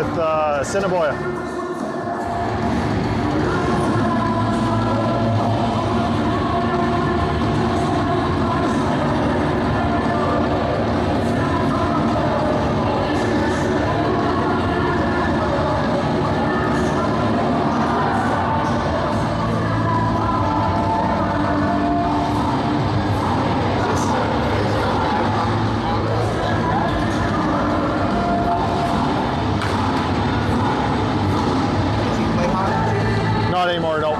with Assiniboia. Not anymore, no.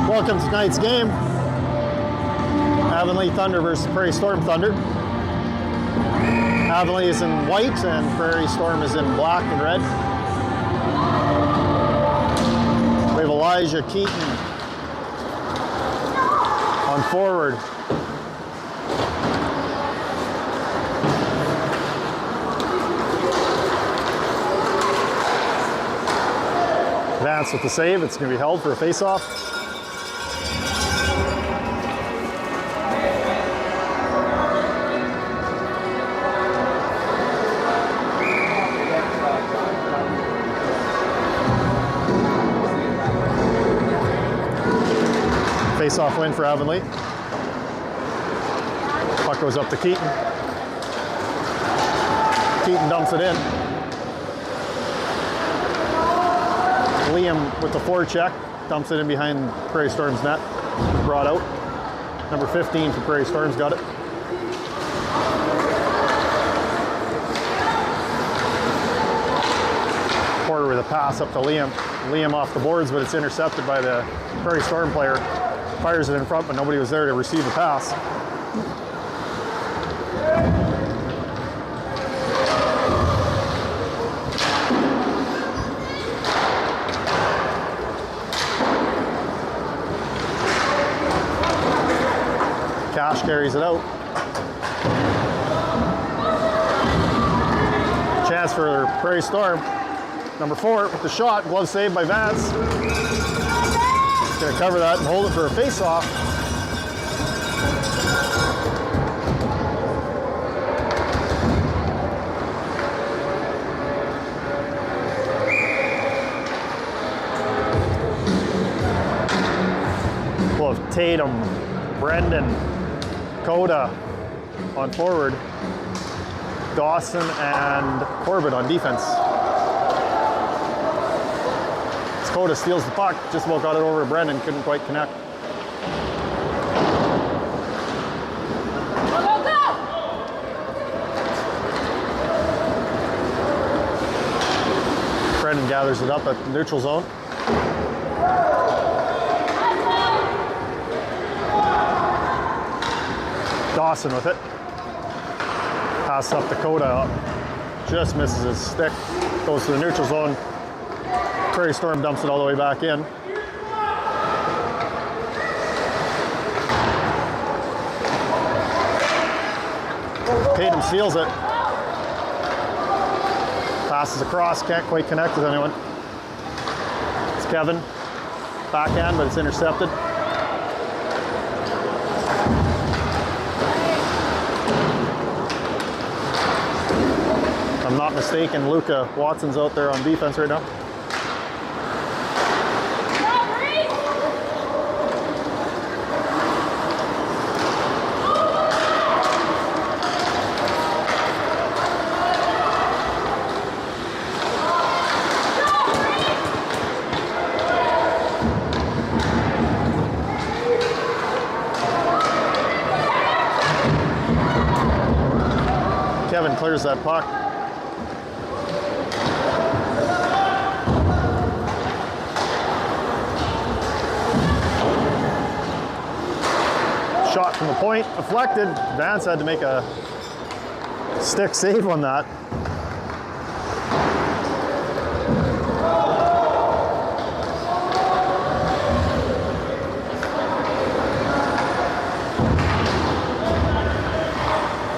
Welcome to tonight's game. Avonlea Thunder versus Prairie Storm Thunder. Avonlea is in white and Prairie Storm is in black and red. We have Elijah Keaton on forward. Vance with the save. It's going to be held for a face-off. Face-off win for Avonlea. Puck goes up to Keaton. Keaton dumps it in. Liam with the forecheck, dumps it in behind Prairie Storm's net, brought out. Number 15 for Prairie Storm's got it. Porter with a pass up to Liam. Liam off the boards, but it's intercepted by the Prairie Storm player. Fires it in front, but nobody was there to receive the pass. Cash carries it out. Chance for Prairie Storm. Number 4 with the shot. Glove saved by Vance. He's going to cover that and hold it for a face-off. We'll have Tatum, Brendan, Coda on forward, Dawson and Corbett on defense. Coda steals the puck, just about got it over to Brendan, couldn't quite connect. Go, go, go! Brendan gathers it up at the neutral zone. Dawson with it. Pass up to Coda. Just misses his stick. Goes to the neutral zone. Prairie Storm dumps it all the way back in. Tatum steals it. Passes across, can't quite connect with anyone. It's Kevin. Backhand, but it's intercepted. If I'm not mistaken, Luca Watson's out there on defense right now. Kevin clears that puck. Shot from the point, deflected. Vance had to make a stick save on that.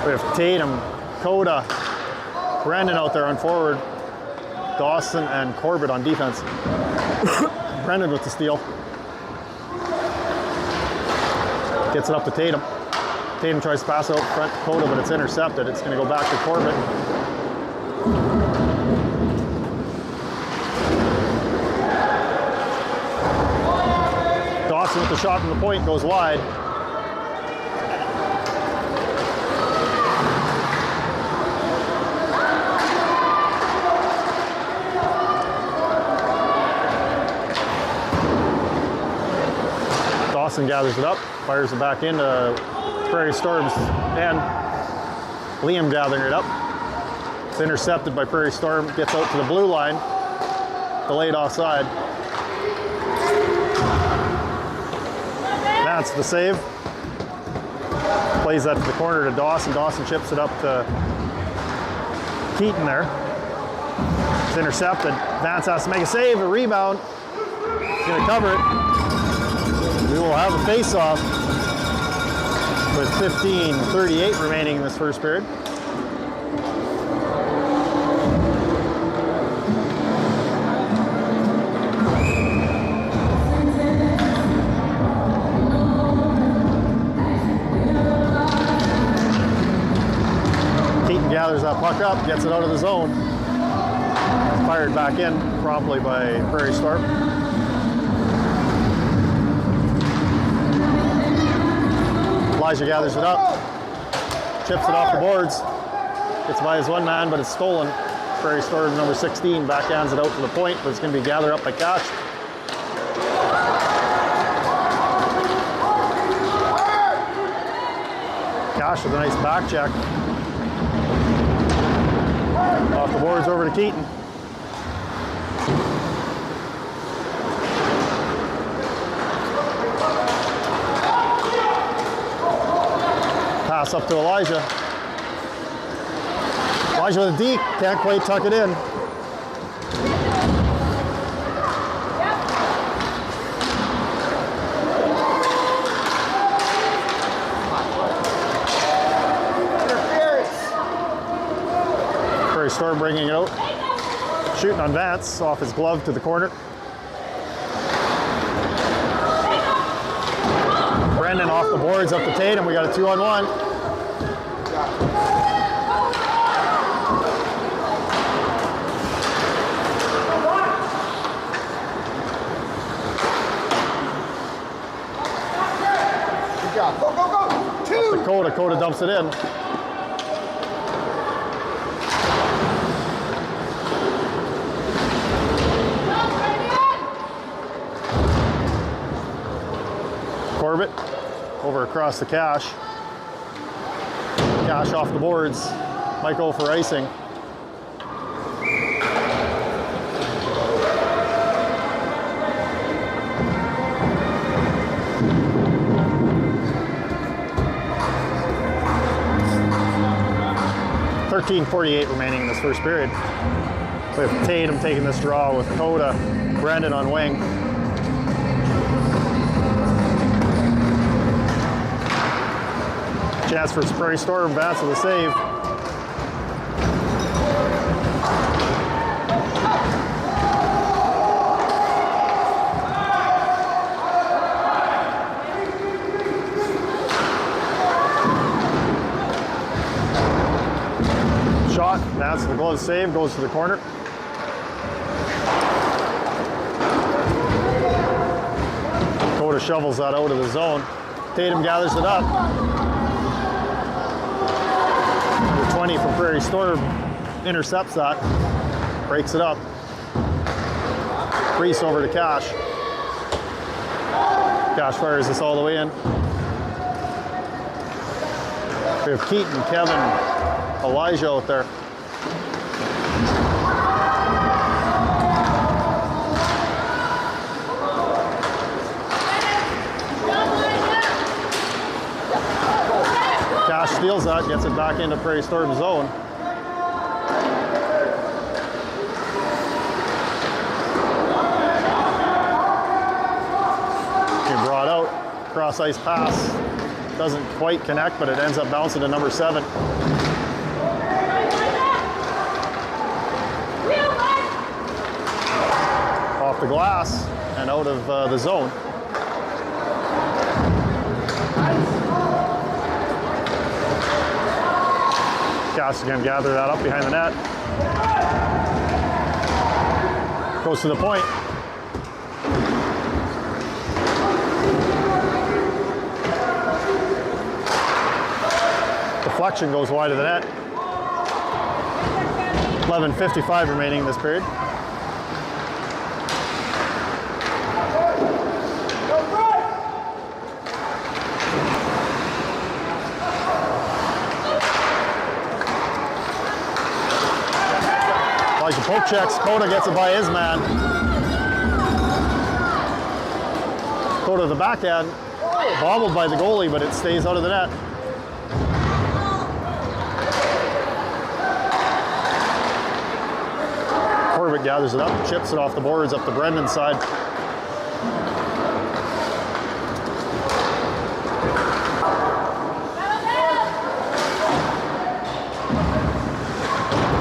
We have Tatum, Coda, Brendan out there on forward, Dawson and Corbett on defense. Brendan with the steal. Gets it up to Tatum. Tatum tries to pass it out front to Coda, but it's intercepted. It's going to go back to Corbett. Dawson with the shot from the point goes wide. Dawson gathers it up, fires it back into Prairie Storm's end. Liam gathering it up. It's intercepted by Prairie Storm, gets out to the blue line. Delayed offside. That's the save. Plays that to the corner to Dawson. Dawson chips it up to Keaton there. It's intercepted. Vance has to make a save, a rebound. He's going to cover it. We will have a face-off with 15:38 remaining in this first period. Keaton gathers that puck up, gets it out of the zone. Fired back in promptly by Prairie Storm. Elijah gathers it up, chips it off the boards, gets by his one man, but it's stolen. Prairie Storm number 16 backhands it out to the point, but it's going to be gathered up by Cash. Cash with a nice back check. Off the boards over to Keaton. Pass up to Elijah. Elijah with a deke, can't quite tuck it in. Prairie Storm bringing it out. Shooting on Vance, off his glove to the corner. Brendan off the boards up to Tatum. We got a 2-on-1. Good job. Go, go, go. Two. Dakota. Dakota dumps it in. Corbett over across the Cash. Cash off the boards. Michael for icing. .48 remaining in this first period. With Tatum taking this draw with Coda, Brendan on wing. Chance for Prairie Storm, Vance with a save. Shot, Vance with a glove save, goes to the corner. Coda shovels that out of the zone. Tatum gathers it up. 20 from Prairie Storm intercepts that, breaks it up. Reese over to Cash. Cash fires this all the way in. We have Keaton, Kevin, Elijah out there. Cash steals that, gets it back into Prairie Storm zone. He brought out, cross ice pass. Doesn't quite connect, but it ends up bouncing to number 7. Off the glass and out of the zone. Cass again gather that up behind the net. Goes to the point. Deflection goes wide of the net. 11:55 remaining in this period. Elijah poke checks. Coda gets it by his man. Coda the backhand. Bobbled by the goalie, but it stays out of the net. Corbett gathers it up, chips it off the boards up to Brendan's side.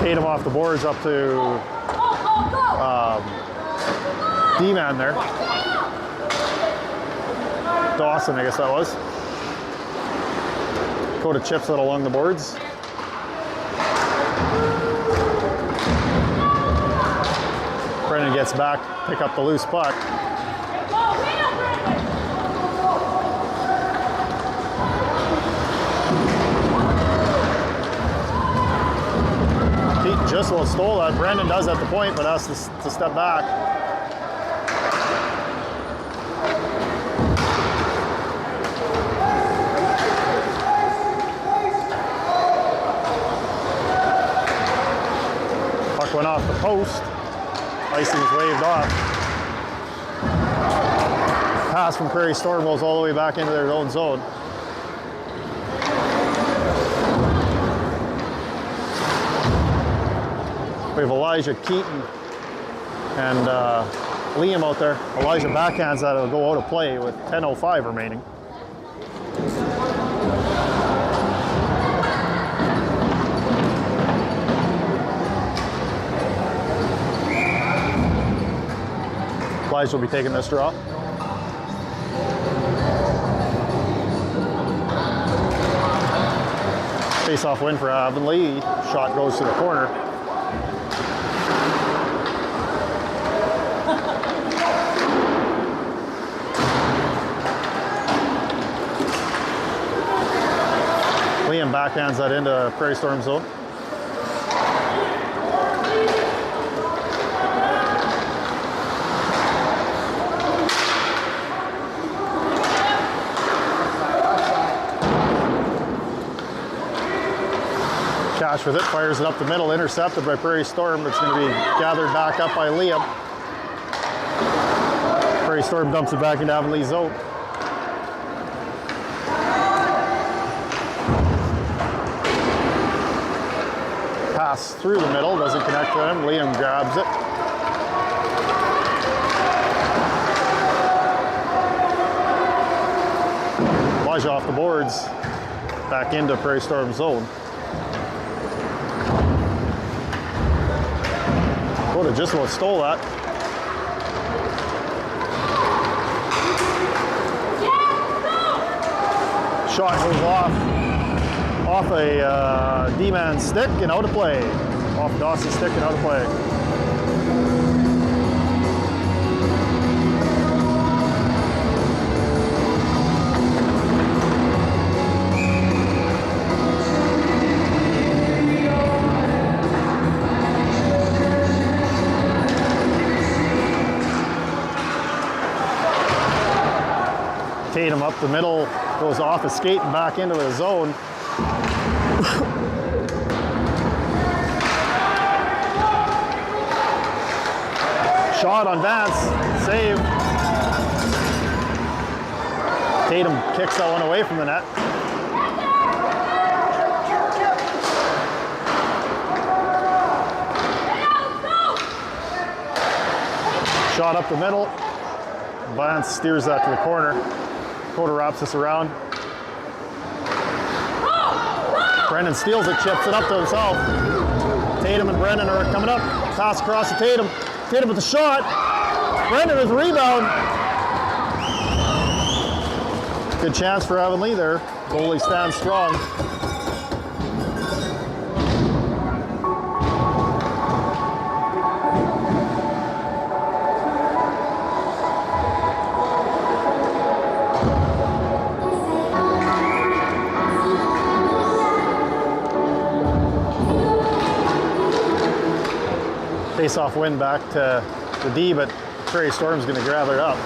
Tatum off the boards up to D-man there. Dawson, I guess that was. Coda chips it along the boards. Brendan gets back, pick up the loose puck. Pete just about stole that. Brendan does at the point, but has to step back. Puck went off the post. Icing is waved off. Pass from Prairie Storm goes all the way back into their own zone. We have Elijah Keaton and Liam out there. Elijah backhands that, it'll go out of play with 10:05 remaining. Elijah will be taking this draw. Face-off win for Avonlea. Shot goes to the corner. Liam backhands that into Prairie Storm zone. Cash with it, fires it up the middle, intercepted by Prairie Storm. It's going to be gathered back up by Liam. Prairie Storm dumps it back into Avonlea's zone. Pass through the middle, doesn't connect to him. Liam grabs it. Elijah off the boards, back into Prairie Storm zone. Coda just about stole that. Shot goes off a D-man stick and out of play. Off Dawson's stick and out of play. Tatum up the middle, goes off his skate and back into the zone. Shot on Vance, save. Tatum kicks that one away from the net. Shot up the middle. Vance steers that to the corner. Coda wraps this around. Brendan steals it, chips it up to himself. Tatum and Brendan are coming up. Pass across to Tatum. Tatum with the shot. Brendan with the rebound. Good chance for Avonlea there. Goalie stands strong. Face-off win back to the D, but Prairie Storm's going to grab it up.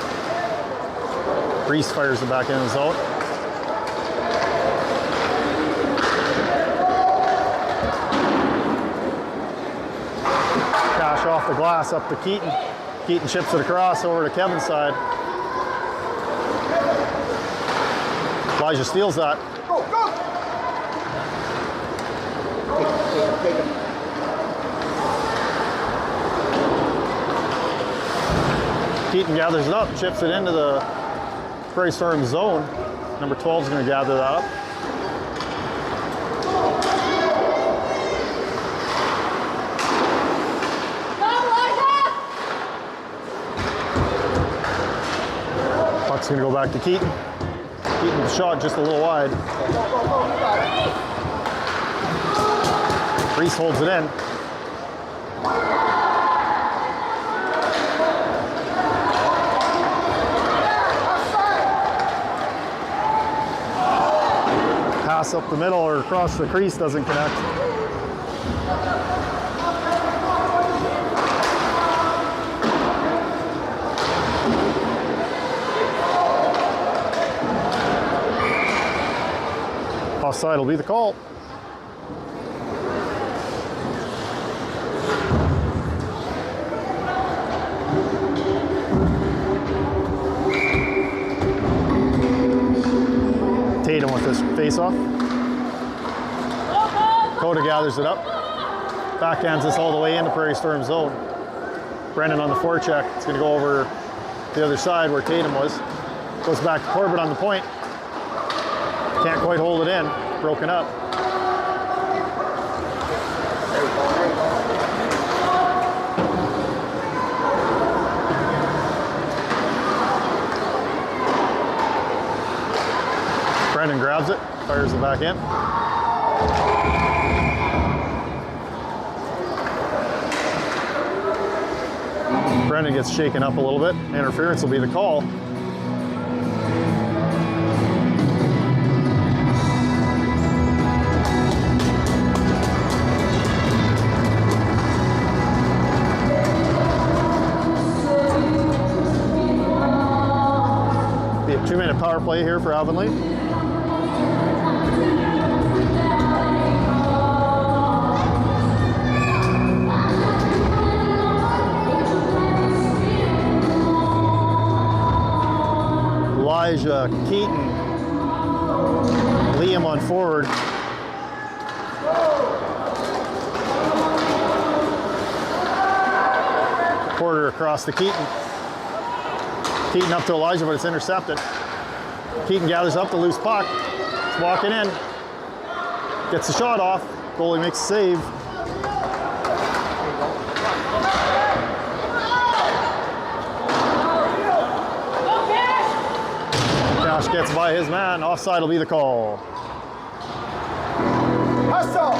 Reese fires it back in the zone. Cash off the glass up to Keaton. Keaton chips it across over to Kevin's side. Elijah steals that. Go, go! Take him. Keaton gathers it up, chips it into the Prairie Storm zone. Number 12 is going to gather that up. Puck's going to go back to Keaton. Keaton's shot just a little wide. Reese holds it in. Pass up the middle or across the crease doesn't connect. Offside will be the call. Tatum with this face-off. Coda gathers it up. Backhands this all the way into Prairie Storm zone. Brendan on the forecheck. It's going to go over the other side where Tatum was. Goes back to Corbett on the point. Can't quite hold it in. Broken up. Brendan grabs it, fires it back in. Brendan gets shaken up a little bit. Interference will be the call. Be a 2-minute power play here for Avonlea. Elijah, Keaton, Liam on forward. Porter across to Keaton. Keaton up to Elijah, but it's intercepted. Keaton gathers up the loose puck. It's walking in. Gets the shot off. Goalie makes a save. Cash gets by his man. Offside will be the call. Hustle!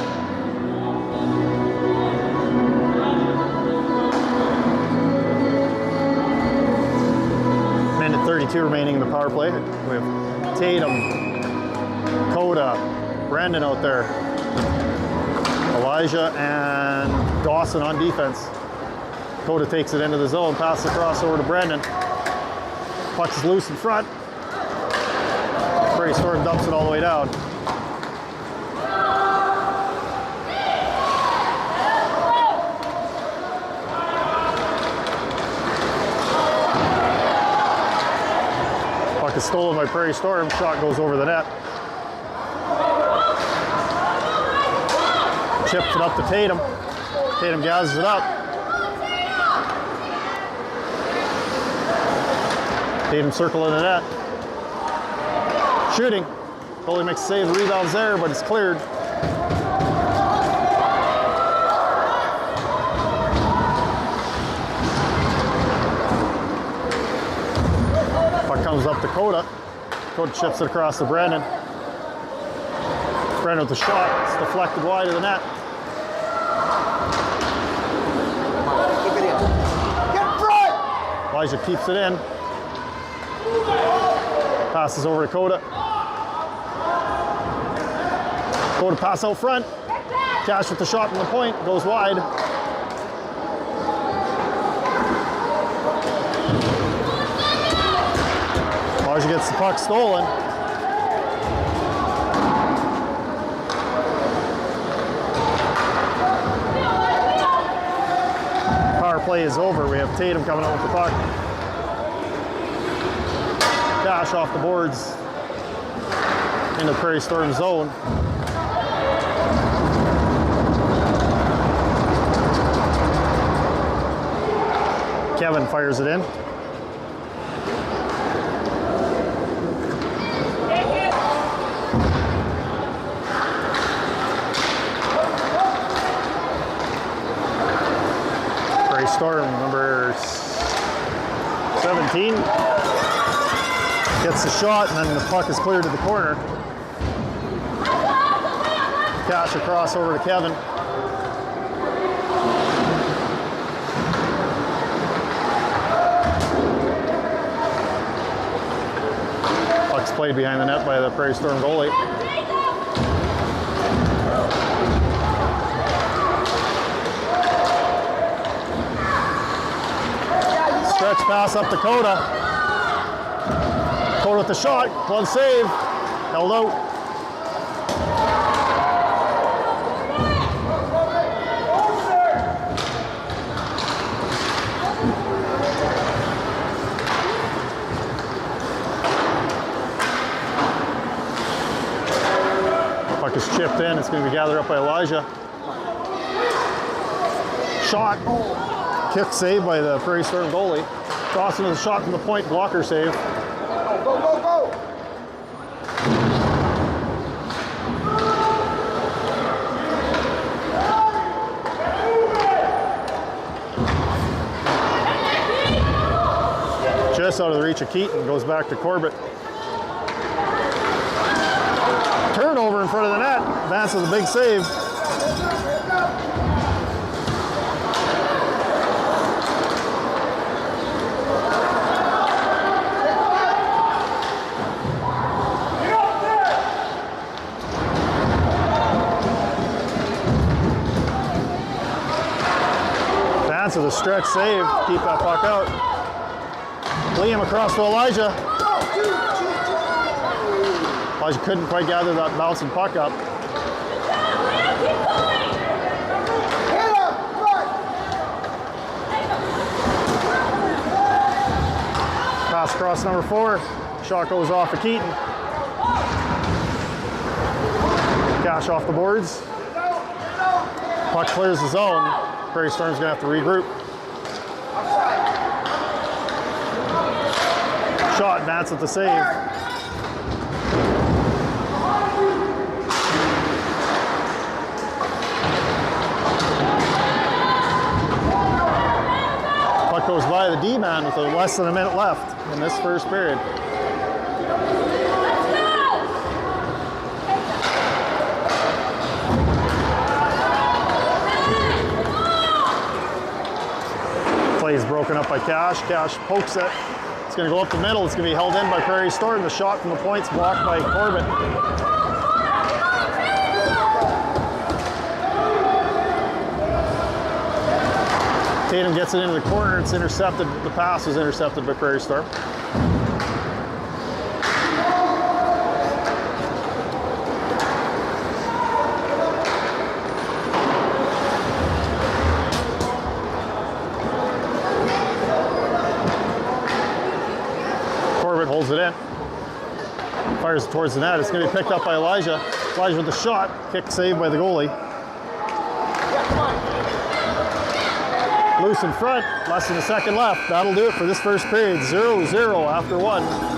Minute 32 remaining in the power play. We have Tatum, Coda, Brandon out there. Elijah and Dawson on defense. Coda takes it into the zone, passes across over to Brandon. Puck's loose in front. Prairie Storm dumps it all the way down. Puck is stolen by Prairie Storm. Shot goes over the net. Chips it up to Tatum. Tatum gathers it up. Tatum circling the net. Shooting. Goalie makes a save, the rebound's there, but it's cleared. Puck comes up to Coda. Coach chips it across to Brendan. Brendan with the shot. It's deflected wide of the net. Keep it in. Get in front! Elijah keeps it in. Passes over to Coda. Coda pass out front. Cash with the shot from the point. Goes wide. Elijah gets the puck stolen. Power play is over. We have Tatum coming out with the puck. Cash off the boards into Prairie Storm zone. Kevin fires it in. Prairie Storm, number 17, gets the shot, and then the puck is cleared to the corner. Cash across over to Kevin. Puck's played behind the net by the Prairie Storm goalie. Stretch pass up to Coda. Coda with the shot, glove save, held out. Puck is chipped in, it's going to be gathered up by Elijah. Shot. Kick save by the Prairie Storm goalie. Crossing to the shot from the point, blocker save. Go, go, go, go! Just out of the reach of Keaton, goes back to Corbett. Turnover in front of the net. Vance with a big save. Vance with a stretch save, keep that puck out. Liam across to Elijah. Elijah couldn't quite gather that bouncing puck up. Pass across number 4. Shot goes off of Keaton. Cash off the boards. Puck clears the zone. Prairie Storm's gonna have to regroup. Shot, Vance with the save. Puck goes by the D-man with less than a minute left in this first period. Play is broken up by Cash. Cash pokes it. It's going to go up the middle. It's going to be held in by Prairie Storm. The shot from the point's blocked by Corbett. Tatum gets it into the corner. It's intercepted. The pass was intercepted by Prairie Storm. Holds it in. Fires it towards the net. It's going to be picked up by Elijah. Elijah with the shot. Kick saved by the goalie. Loose in front. Less than a second left. That'll do it for this first period. 0-0 after 1.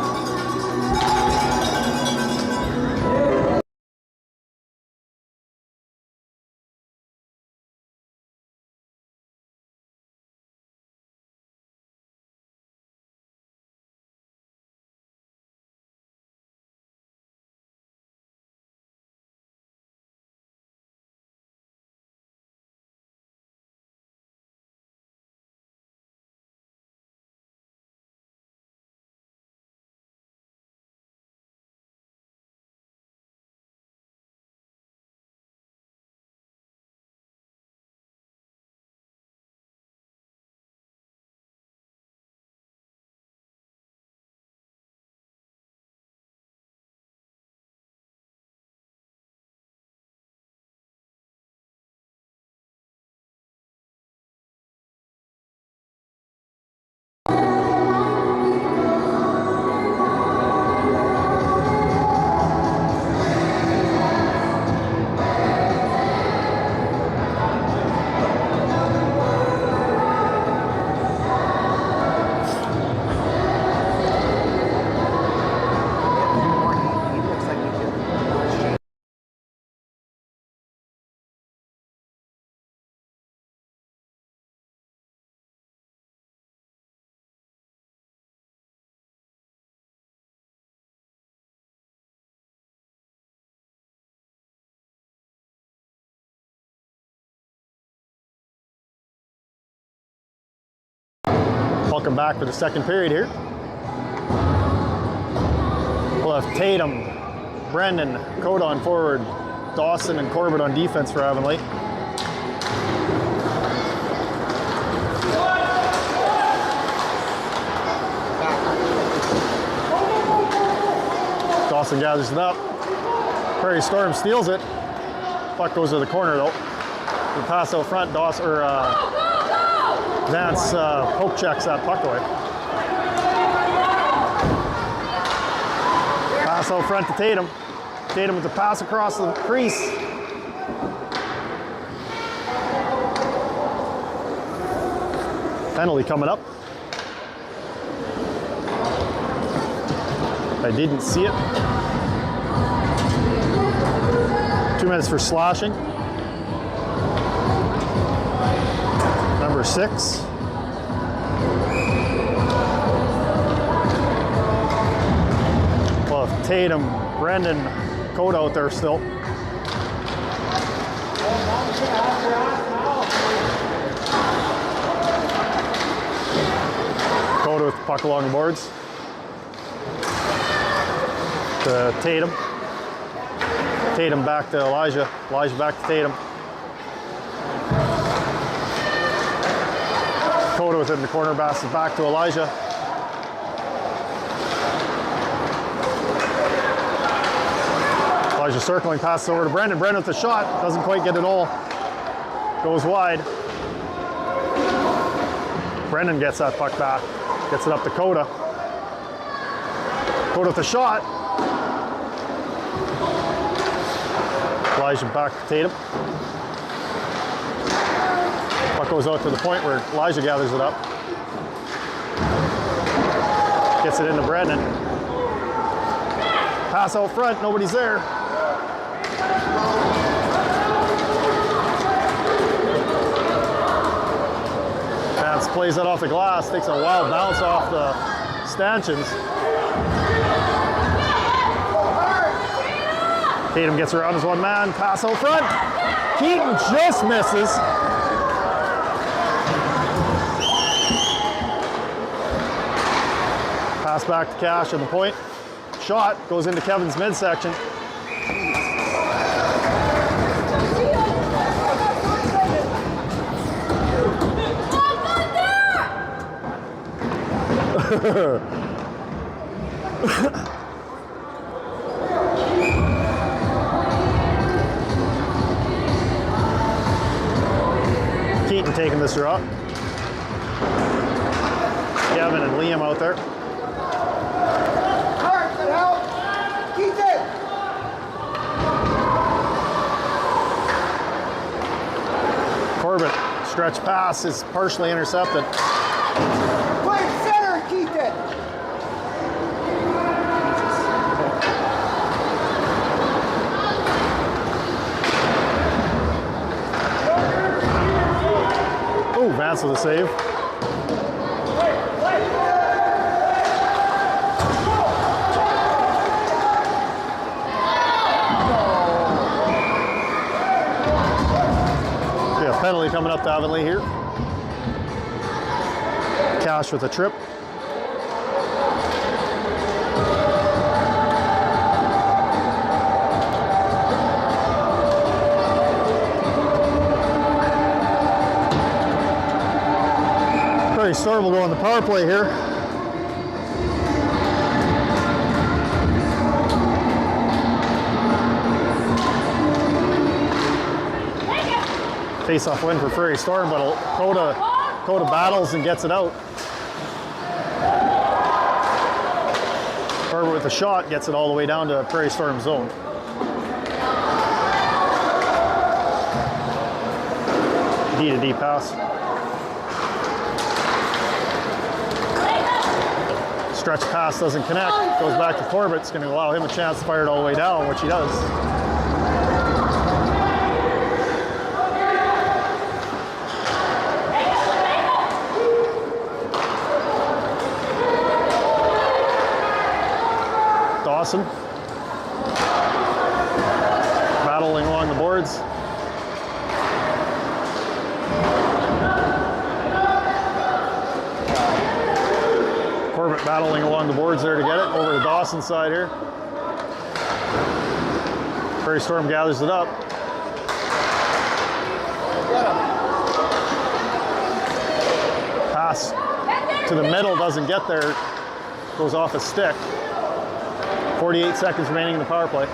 Welcome back for the second period here. We'll have Tatum, Brendan, Coda on forward, Dawson and Corbett on defense for Avonlea. Dawson gathers it up. Prairie Storm steals it. Puck goes to the corner though. We pass out front. Dawson or Vance poke checks that puck away. Pass out front to Tatum. Tatum with the pass across the crease. Penalty coming up. I didn't see it. 2 minutes for slashing. Number 6. Well, Tatum, Brendan, Coda out there still. Coda with the puck along the boards. To Tatum. Tatum back to Elijah. Elijah back to Tatum. Coda within the corner, passes back to Elijah. Elijah circling, passes over to Brendan. Brendan with the shot, doesn't quite get it all. Goes wide. Brendan gets that puck back, gets it up to Coda. Coda with the shot. Elijah back to Tatum. Puck goes out to the point where Elijah gathers it up. Gets it into Brendan. Pass out front, nobody's there. Vance plays that off the glass, takes a wild bounce off the stanchions. Tatum gets around as one man, pass out front. Keaton just misses. Pass back to Cash at the point. Shot goes into Kevin's midsection. Keaton taking this route. Kevin and Liam out there. Corbett, stretch pass is partially intercepted. Play center, Keaton. Oh, Vance with a save. Penalty coming up to Avonlea here. Cash with a trip. Prairie Storm will go on the power play here. Face-off win for Prairie Storm, but Coda battles and gets it out. Herbert with a shot gets it all the way down to Prairie Storm zone. D-to-D pass. Stretch pass doesn't connect, goes back to Corbett. It's going to allow him a chance to fire it all the way down, which he does. Dawson battling along the boards. Corbett battling along the boards there to get it. Over to Dawson's side here. Prairie Storm gathers it up. Pass to the middle, doesn't get there. Goes off a stick. 48 seconds remaining in the power play.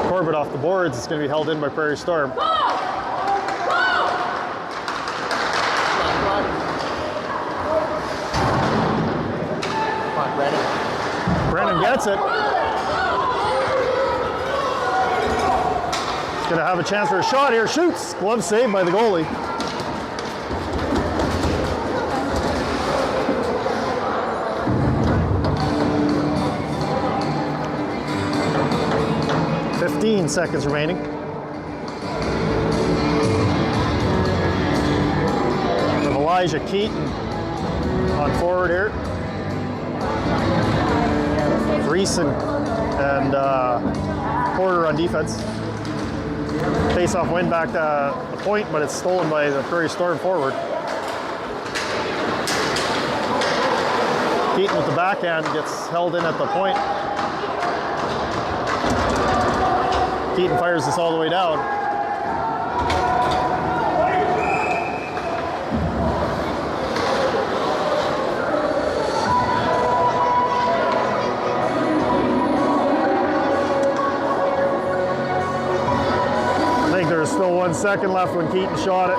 Corbett off the boards. It's going to be held in by Prairie Storm. Brennan gets it. He's going to have a chance for a shot here. Shoots. Glove saved by the goalie. "15 seconds remaining. With Elijah Keaton on forward here. Reese and Porter on defense. Face-off win back to the point, but it's stolen by the Prairie Storm forward. Keaton with the backhand gets held in at the point. Keaton fires this all the way down. There's still 1 second left when Keaton shot it.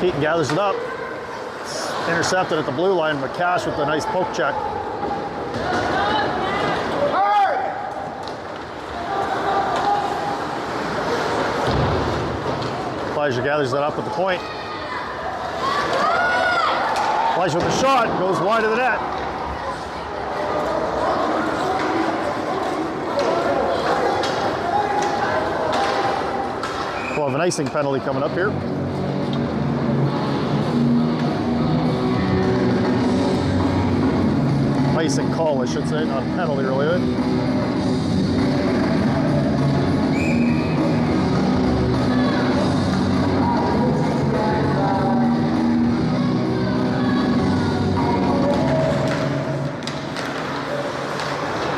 Keaton gathers it up. It's intercepted at the blue line. McCash with a nice poke check. Elijah gathers that up at the point. Elijah with the shot, goes wide of the net. We'll have an icing penalty coming up here. Icing call, I should say, not a penalty really.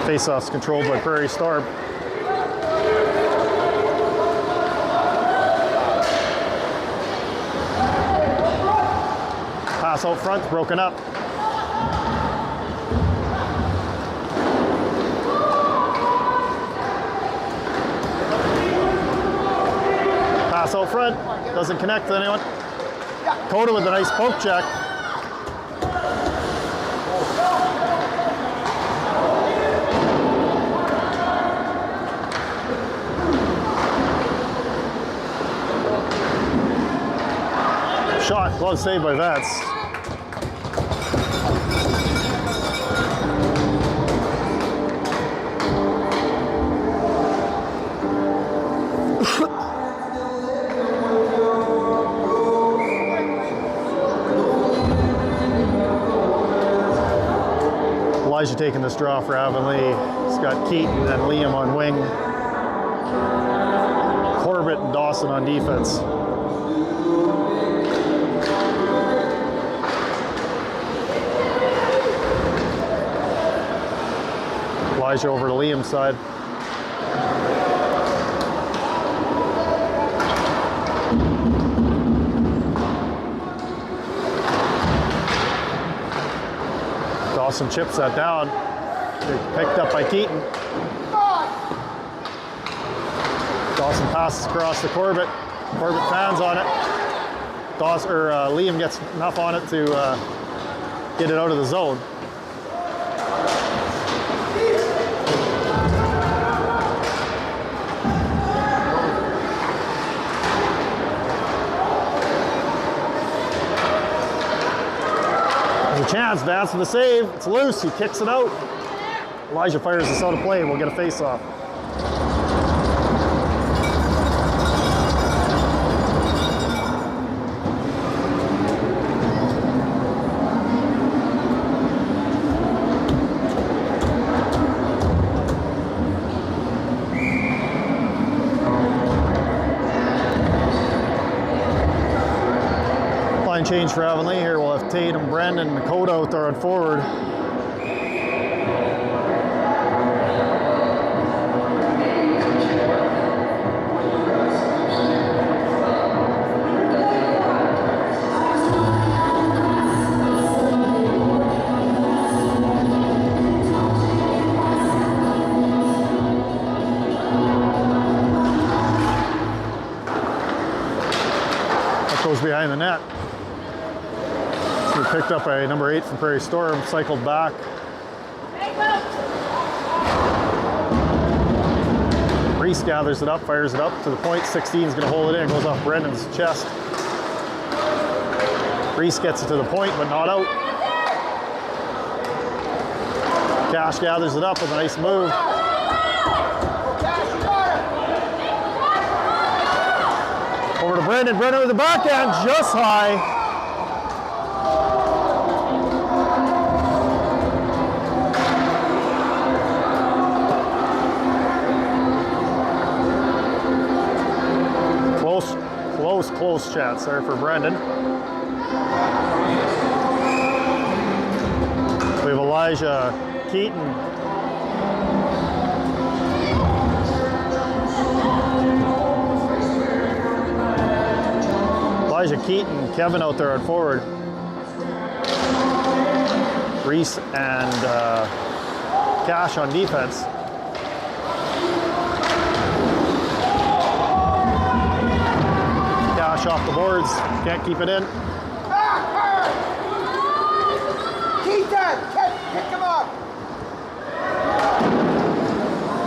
Face-offs controlled by Prairie Storm. Pass out front, broken up. Pass out front, doesn't connect to anyone. Coda with a nice poke check. Shot, glove saved by Vance. Elijah taking this draw for Avonlea. He's got Keaton and Liam on wing. Corbett and Dawson on defense. Elijah over to Liam's side. Dawson chips that down. Picked up by Keaton. Dawson passes across to Corbett. Corbett fans on it. Liam gets enough on it to get it out of the zone. Chance, Vance with the save. It's loose. He kicks it out. Elijah fires this out of play. We'll get a face-off. Line change for Avonlea here. We'll have Tatum, Brendan, and Dakota out there on forward. That goes behind the net. We picked up a number 8 from Prairie Storm, cycled back. Reese gathers it up, fires it up to the point. 16 is going to hold it in, goes off Brendan's chest. Reese gets it to the point, but not out. Cash gathers it up with a nice move. Over to Brendan. Brendan with the backhand, just high. Close chance there for Brendan. We have Elijah Keaton. Elijah Keaton, Kevin out there on forward. Reese and Cash on defense. Off the boards, can't keep it in. Keep that! Pick him up!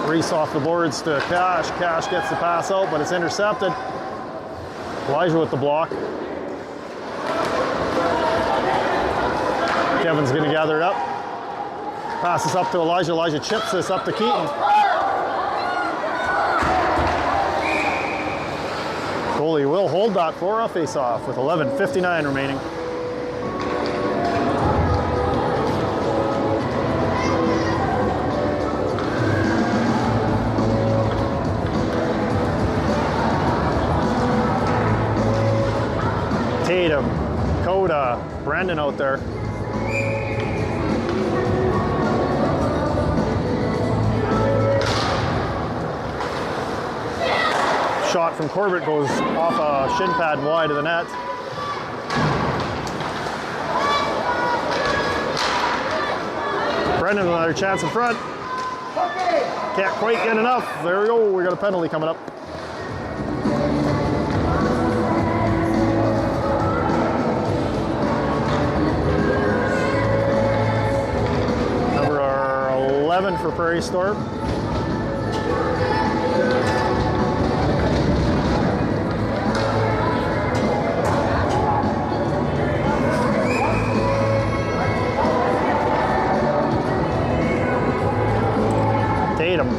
Reese off the boards to Cash. Cash gets the pass out, but it's intercepted. Elijah with the block. Kevin's going to gather it up. Passes up to Elijah. Elijah chips this up to Keaton. Goalie will hold that for a face-off with 11:59 remaining. Tatum, Coda, Brendan out there. Shot from Corbett goes off a shin pad and wide of the net. Brendan with another chance in front. Can't quite get enough. There we go. We got a penalty coming up. Number 11 for Prairie Storm.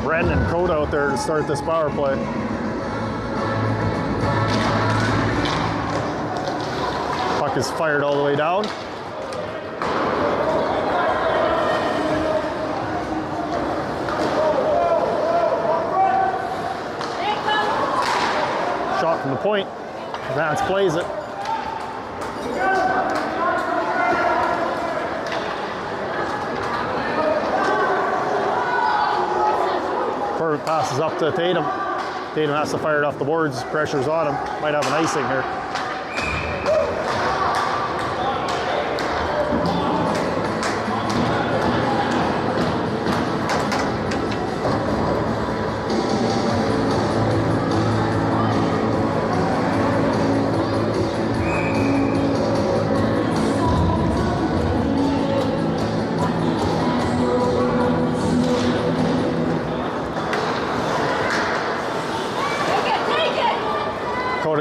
Brendan and Coda out there to start this power play. Puck is fired all the way down. Shot from the point. Vance plays it. Passes up to Tatum. Tatum has to fire it off the boards. Pressure's on him. Might have an icing here.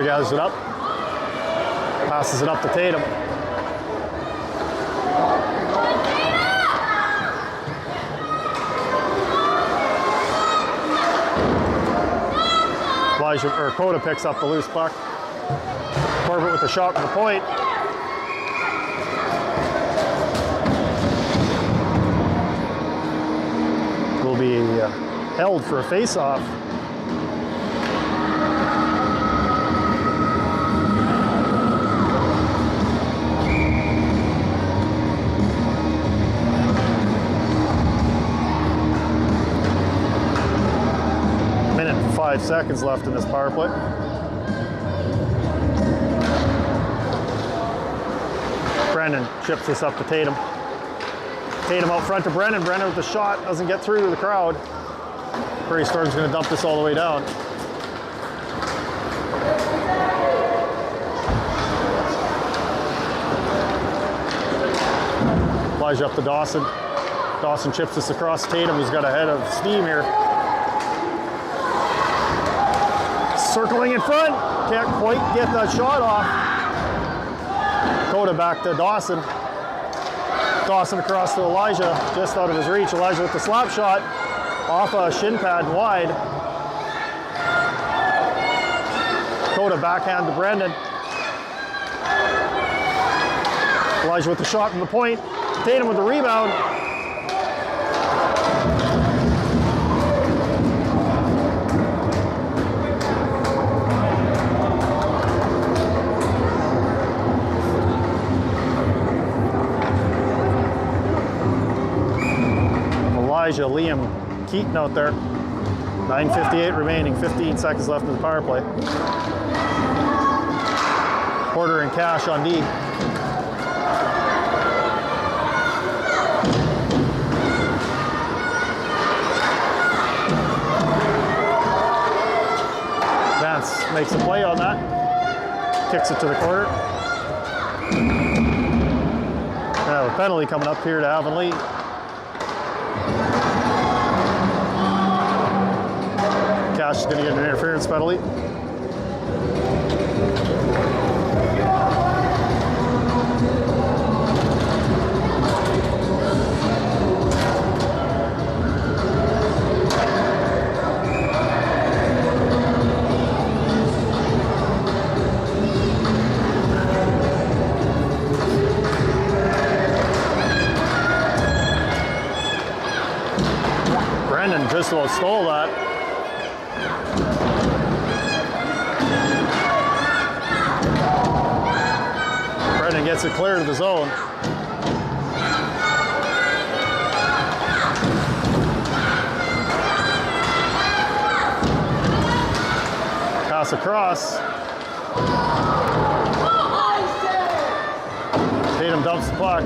Gathers it up, passes it up to Tatum. Elijah or Coda picks up the loose puck. Corbett with the shot from the point. Will be held for a face-off. Minute and 5 seconds left in this power play. Brendan chips this up to Tatum. Tatum out front to Brennan. Brennan with the shot, doesn't get through to the crowd. Prairie Storm's going to dump this all the way down. Elijah up to Dawson. Dawson chips this across Tatum, who's got a head of steam here. Circling in front, can't quite get that shot off. Coda back to Dawson. Dawson across to Elijah, just out of his reach. Elijah with the slap shot, off a shin pad wide. Coda backhand to Brendan. Elijah with the shot from the point. Tatum with the rebound. Elijah, Liam Keaton out there. 9:58 remaining, 15 seconds left in the power play. Porter and Cash on D. Vance makes a play on that. Kicks it to the corner. Now a penalty coming up here to Avonlea. Cash is going to get an interference penalty. Brendan just about stole that. Brendan gets it clear to the zone. Pass across. Tatum dumps the puck.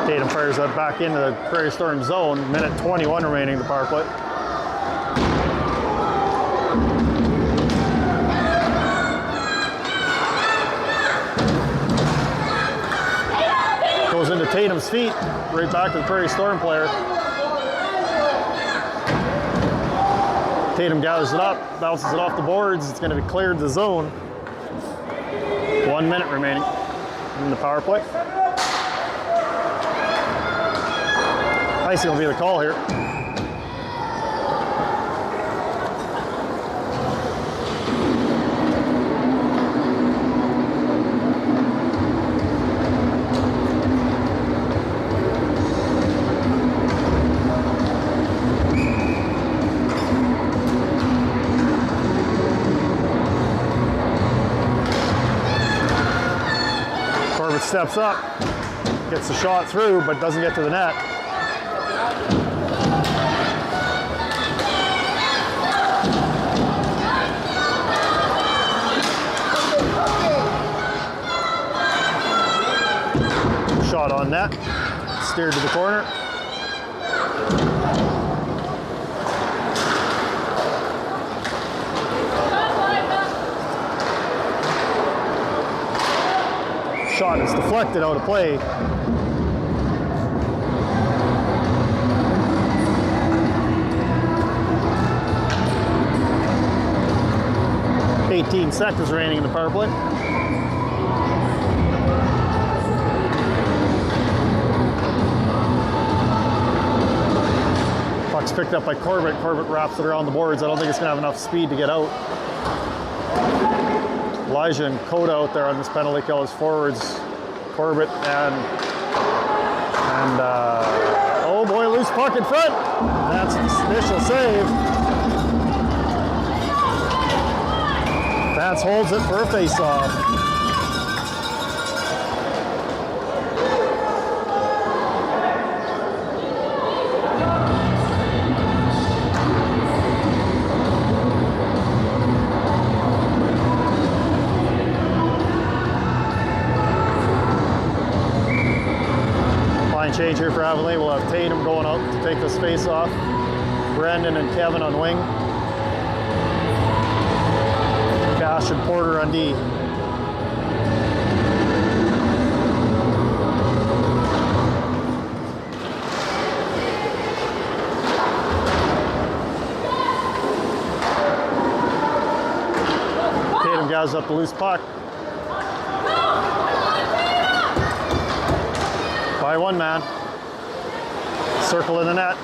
Tatum fires that back into the Prairie Storm zone. Minute 21 remaining in the power play. Goes into Tatum's feet, right back to the Prairie Storm player. Tatum gathers it up, bounces it off the boards. It's going to be cleared the zone. 1 minute remaining in the power play. Icing will be the call here. Corbett steps up, gets the shot through, but doesn't get to the net. Shot on net, steered to the corner. Shot is deflected out of play. $18 seconds remaining in the power play. Puck's picked up by Corbett. Corbett wraps it around the boards. I don't think it's going to have enough speed to get out. Elijah and Coda out there on this penalty kill as forwards. Corbett and oh boy, loose puck in front. That's the initial save. Vance holds it for a face-off. Change here for Avonlea. We'll have Tatum going out to take this face off. Brandon and Kevin on wing. Cash and Porter on D. Tatum gathers up the loose puck. By one man. Circle in the net.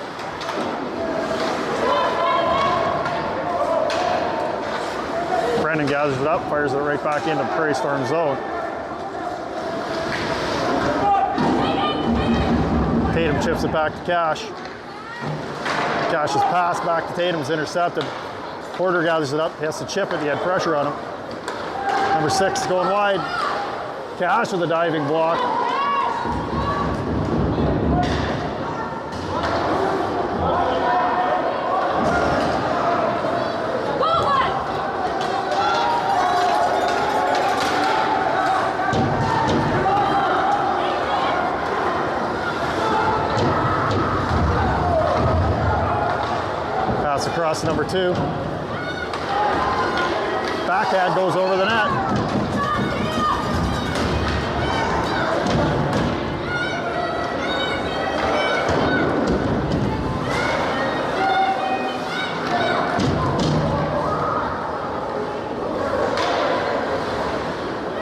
Brandon gathers it up, fires it right back into Prairie Storm zone. Tatum chips it back to Cash. Cash's pass back to Tatum's intercepted. Porter gathers it up, he has to chip it, he had pressure on him. Number 6 going wide. Cash with a diving block. Across number 2. Backhand goes over the net.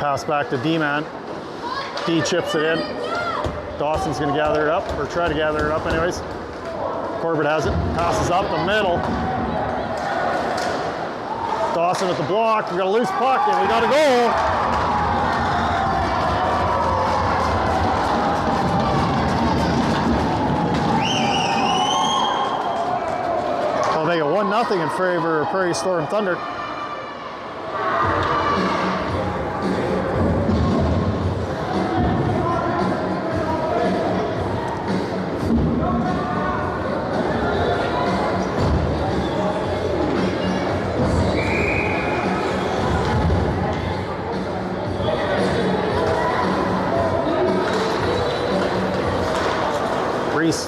Pass back to D-man. D chips it in. Dawson's going to gather it up, or try to gather it up anyways. Corbett has it, passes up the middle. Dawson at the block, we got a loose puck and we got a goal. They'll make it 1-0 in favor of Prairie Storm Thunder.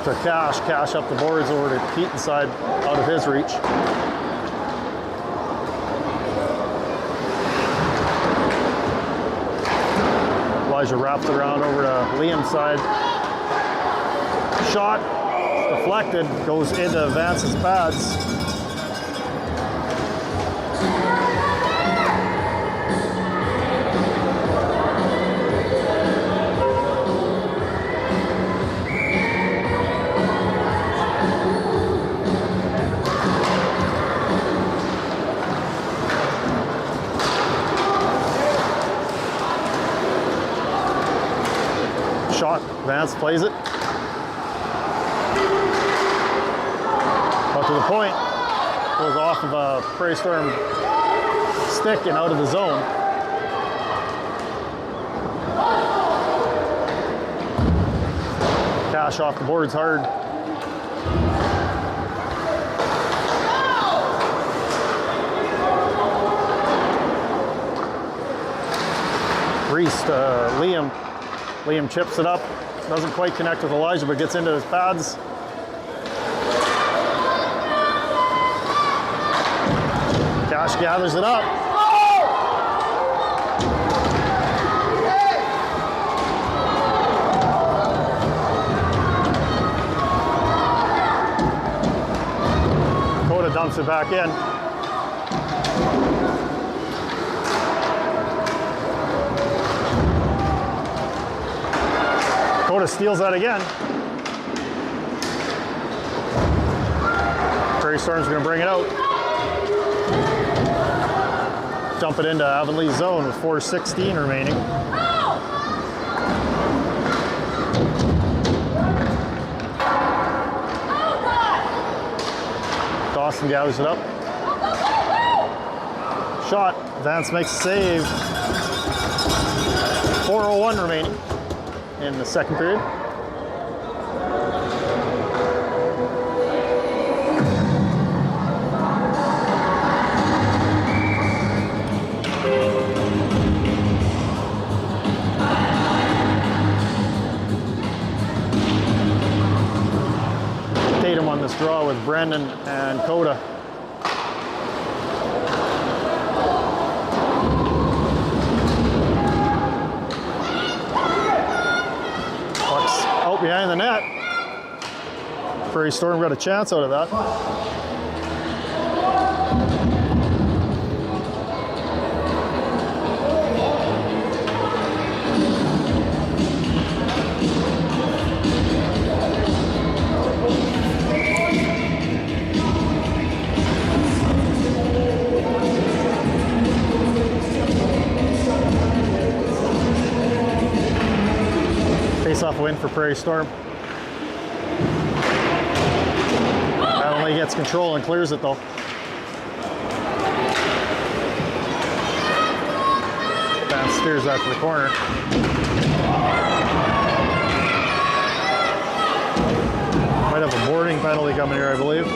To Cash, Cash up the boards over to Keaton's side, out of his reach. Elijah wraps it around over to Liam's side. Shot, deflected, goes into Vance's pads. Shot, Vance plays it. Out to the point. Goes off of a Prairie Storm stick and out of the zone. Cash off the boards hard. Reese to Liam. Liam chips it up, doesn't quite connect with Elijah, but gets into his pads. Cash gathers it up. Coda dumps it back in. Coda steals that again. Prairie Storm's going to bring it out. Dump it into Avonlea zone with 4:16 remaining. Dawson gathers it up. Shot. Vance makes a save. 4:01 remaining in the second period. Tatum on this draw with Brendan and Coda. Puck's out behind the net. Prairie Storm got a chance out of that. Face-off win for Prairie Storm. Avonlea gets control and clears it though. Vance steers that to the corner. Might have a boarding penalty coming here, I believe.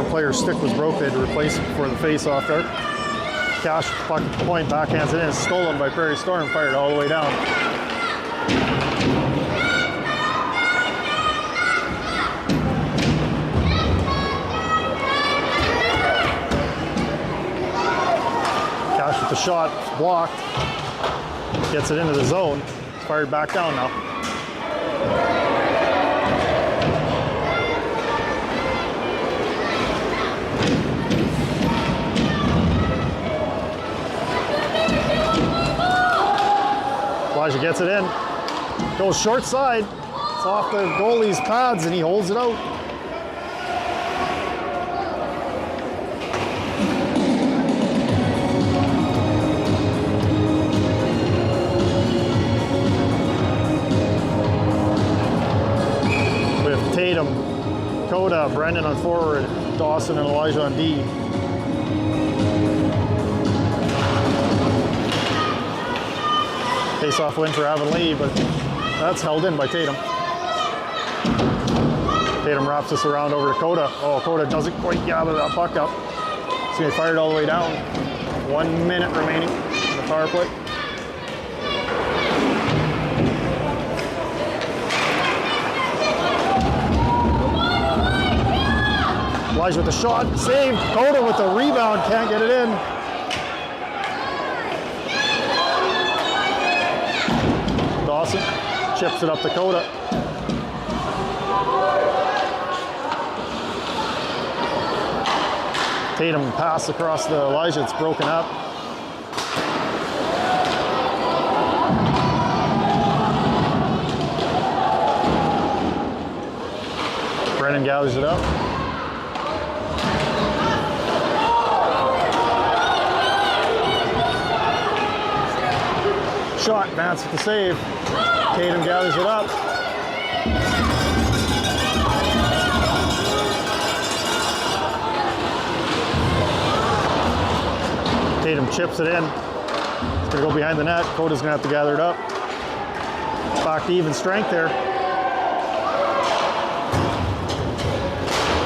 Player's stick was broke, they had to replace it before the face-off there. Cash puck at the point, backhands it in, stolen by Prairie Storm, fired all the way down. Cash with the shot, blocked, gets it into the zone, it's fired back down now. Elijah gets it in, goes short side, it's off the goalie's pads and he holds it out. With Tatum, Coda, Brendan on forward, Dawson and Elijah on D. Face-off win for Avonlea, but that's held in by Tatum. Tatum wraps this around over to Coda. Oh, Coda doesn't quite gather that puck up. It's gonna be fired all the way down. 1 minute remaining in the power play. Elijah with the shot, saved. Coda with the rebound, can't get it in. Dawson chips it up to Coda. Tatum pass across to Elijah, it's broken up. Brennan gathers it up. shot. Vance with the save. Tatum gathers it up. Tatum chips it in. It's going to go behind the net. Coda's going to have to gather it up. Back to even strength there.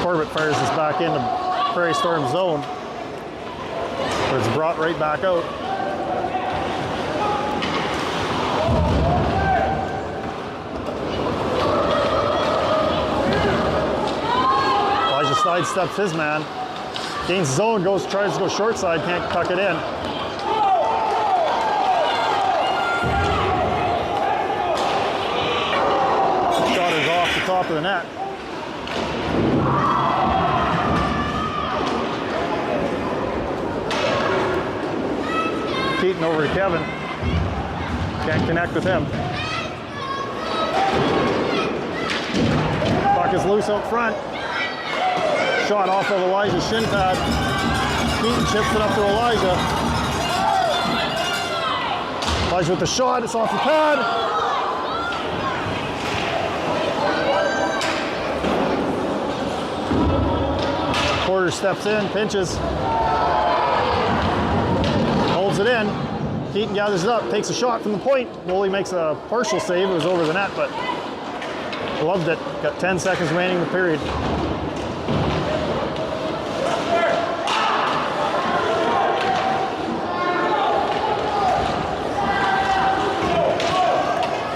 Corbett fires this back into Prairie Storm zone, where it's brought right back out. Elijah sidesteps his man. Gains zone, tries to go short side, can't tuck it in. Shot is off the top of the net. Keaton over to Kevin. Can't connect with him. Puck is loose out front. Shot off of Elijah's shin pad. Keaton chips it up to Elijah. Elijah with the shot, it's off the pad. Porter steps in, pinches. Holds it in. Keaton gathers it up, takes a shot from the point. Goalie makes a partial save, it was over the net, but loved it. Got 10 seconds remaining in the period.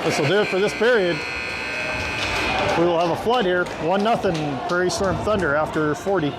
This will do it for this period. We will have a flood here. 1-0 Prairie Storm Thunder after 40.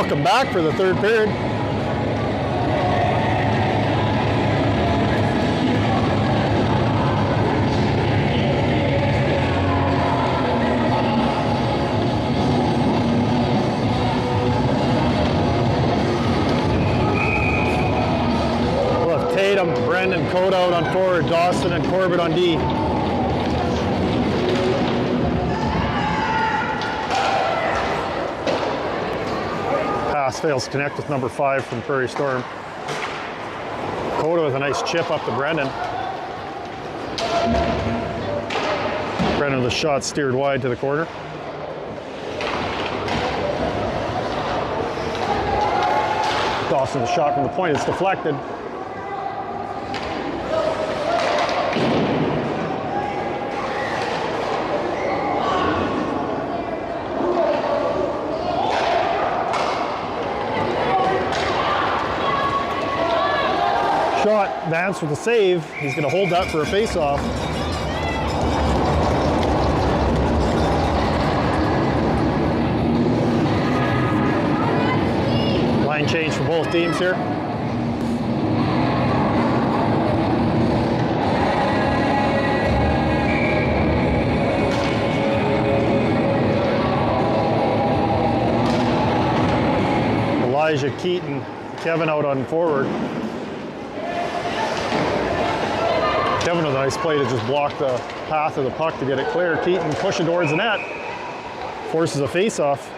Welcome back for the third period. We'll have Tatum, Brendan, Coda out on forward, Dawson and Corbett on D. Pass fails to connect with number 5 from Prairie Storm. Coda with a nice chip up to Brendan. Brendan with a shot steered wide to the corner. Dawson with a shot from the point, it's deflected. Shot, Vance with a save. He's going to hold that for a face-off. Line change for both teams here. Elijah, Keaton, Kevin out on forward. Kevin with a nice play to just block the path of the puck to get it clear. Keaton pushing towards the net. Forces a face-off.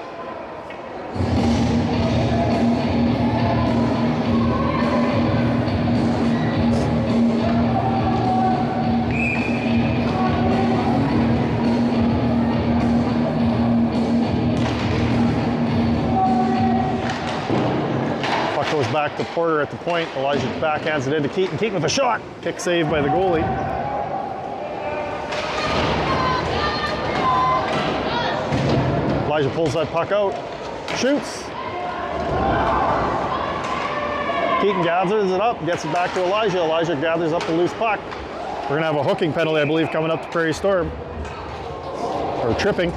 Goes back to Porter at the point. Elijah backhands it into Keaton. Keaton with a shot. Kick saved by the goalie. Elijah pulls that puck out. Shoots. Keaton gathers it up, gets it back to Elijah. Elijah gathers up the loose puck. We're going to have a hooking penalty, I believe, coming up to Prairie Storm. Or tripping.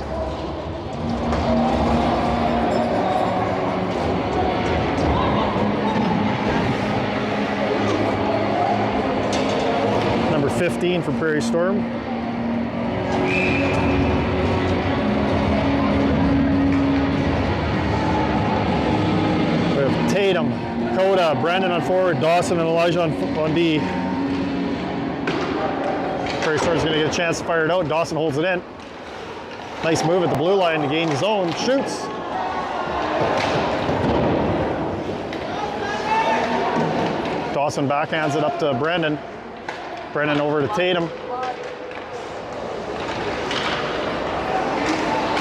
Number 15 for Prairie Storm. We have Tatum, Coda, Brandon on forward, Dawson and Elijah on D. Prairie Storm's going to get a chance to fire it out. Dawson holds it in. Nice move at the blue line to gain his own. Shoots. Dawson backhands it up to Brendan. Brendan over to Tatum.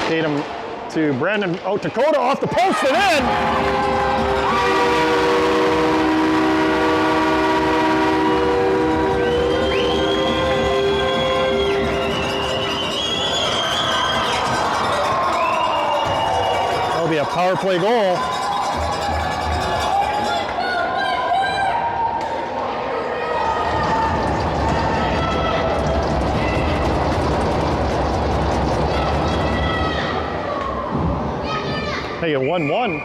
Tatum to Brendan, out to Coda, off the post and in! That'll be a power play goal. Make it 1-1.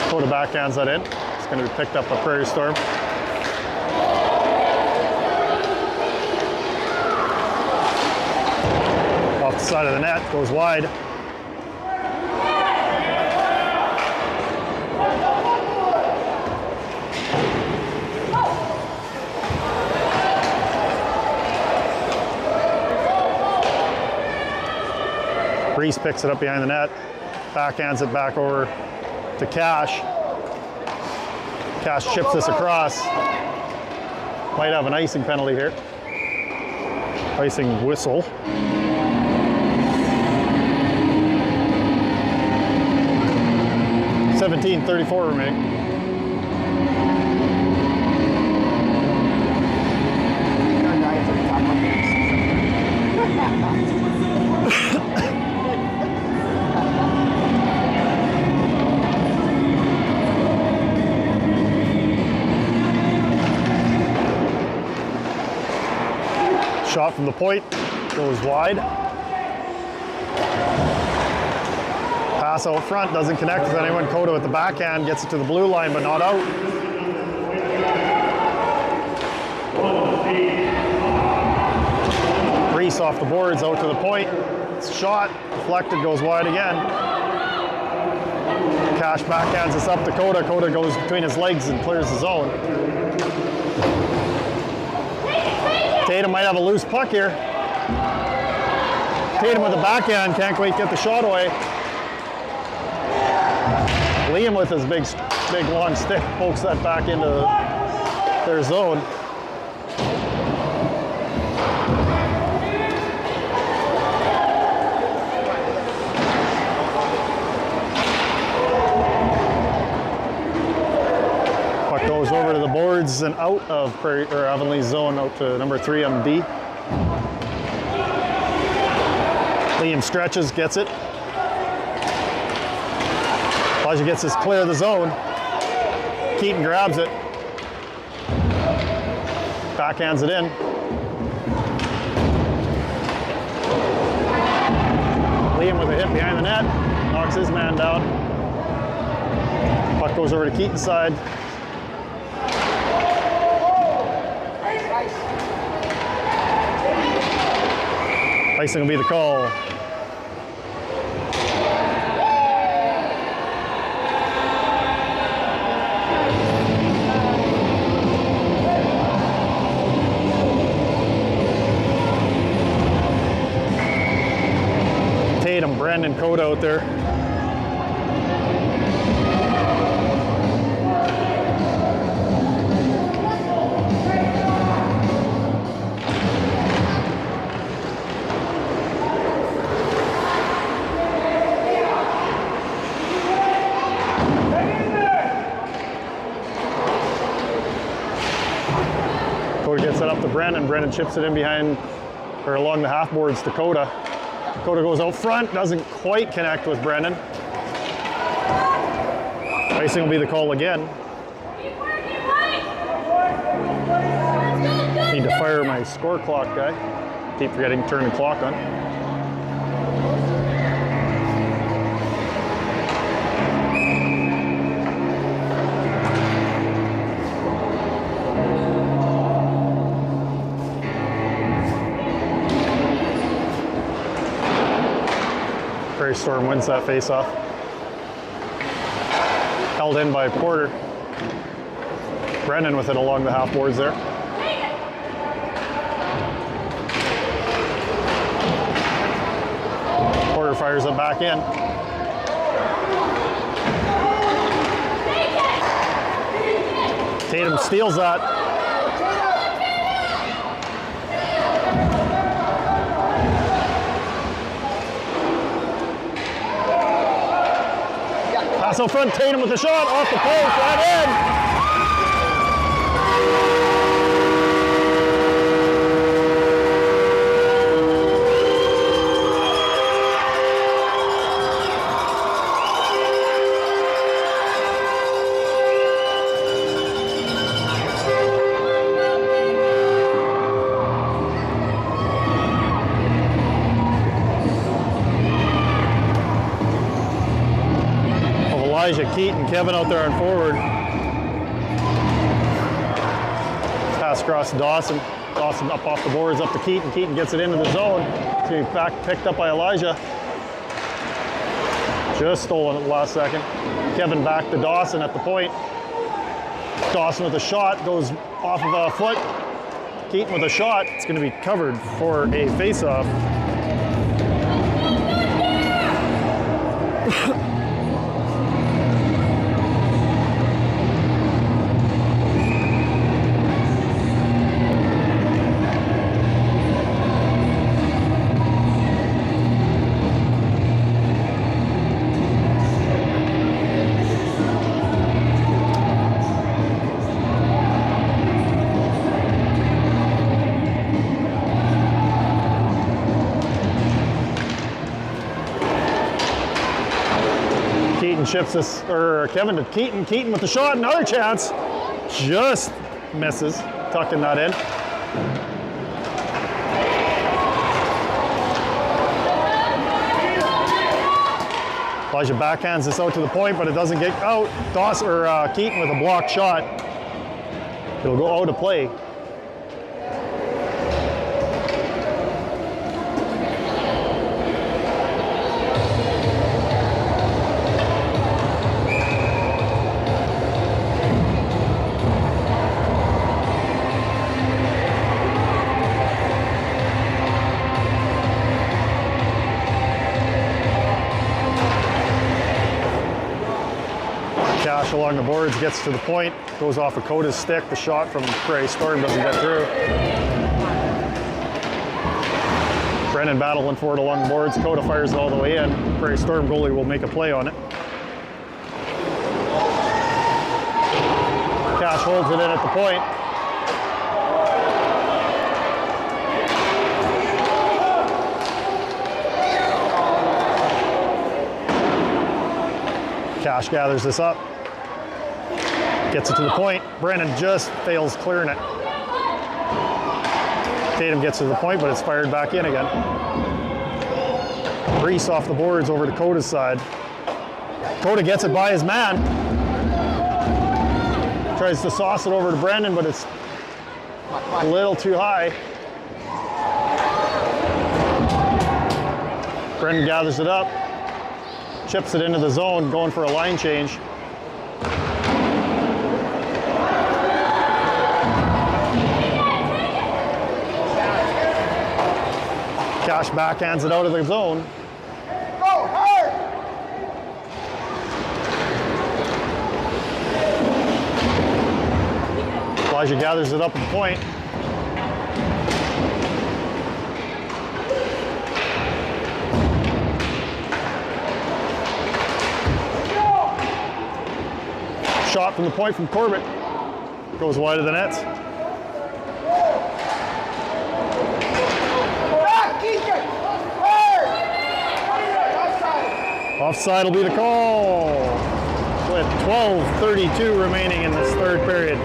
Coda backhands that in. It's going to be picked up by Prairie Storm. Off the side of the net, goes wide. Reese picks it up behind the net, backhands it back over to Cash. Cash chips this across. Might have an icing penalty here. Icing whistle. $17:34 remaining. Shot from the point, Goes wide. Pass out front, doesn't connect with anyone. Coda with the backhand, gets it to the blue line, but not out. Reese off the boards, out to the point. Shot, deflected, goes wide again. Cash backhands us up to Coda. Coda goes between his legs and clears the zone. Tatum might have a loose puck here. Tatum with the backhand, can't quite get the shot away. Liam with his big long stick pokes that back into their zone. Puck goes over to the boards and out of Prairie, or Avonlea's zone, out to number 3 on D. Liam stretches, gets it. Elijah gets this clear of the zone. Keaton grabs it. Backhands it in. Liam with a hit behind the net. Knocks his man down. Puck goes over to Keaton's side. Icing will be the call. Tatum, Brandon, Coda out there. Coda gets it up to Brandon. Brandon chips it in behind, or along the half boards to Coda. Coda goes out front, doesn't quite connect with Brennan. Icing will be the call again. Need to fire my score clock guy. Keep forgetting to turn the clock on. Prairie Storm wins that face-off. Held in by Porter. Brennan with it along the half boards there. Porter fires it back in. Tatum steals that. Pass out front, Tatum with the shot, off the post, right in. Elijah, Keaton, Kevin out there on forward. Pass across to Dawson. Dawson up off the boards, up to Keaton. Keaton gets it into the zone. It's going to be back picked up by Elijah. Just stolen at the last second. Kevin back to Dawson at the point. Dawson with a shot, goes off of a foot. Keaton with a shot. It's going to be covered for a face-off. Chips this, or Kevin to Keaton. Keaton with the shot, another chance. Just misses, tucking that in. Elijah backhands this out to the point, but it doesn't get out. Keaton with a blocked shot. It'll go out of play. Cash along the boards, gets to the point, goes off of Coda's stick. The shot from Prairie Storm doesn't get through. Brennan battling for it along the boards. Coda fires it all the way in. Prairie Storm goalie will make a play on it. Cash holds it in at the point. Cash gathers this up. Gets it to the point. Brennan just fails clearing it. Tatum gets to the point, but it's fired back in again. Reese off the boards over to Coda's side. Coda gets it by his man. Tries to sauce it over to Brennan, but it's a little too high. Brennan gathers it up. Chips it into the zone, going for a line change. Cash backhands it out of the zone. Go hard! Elijah gathers it up at the point. Shot from the point from Corbett. Goes wide of the net. Offside will be the call. With 12:32 remaining in this third period.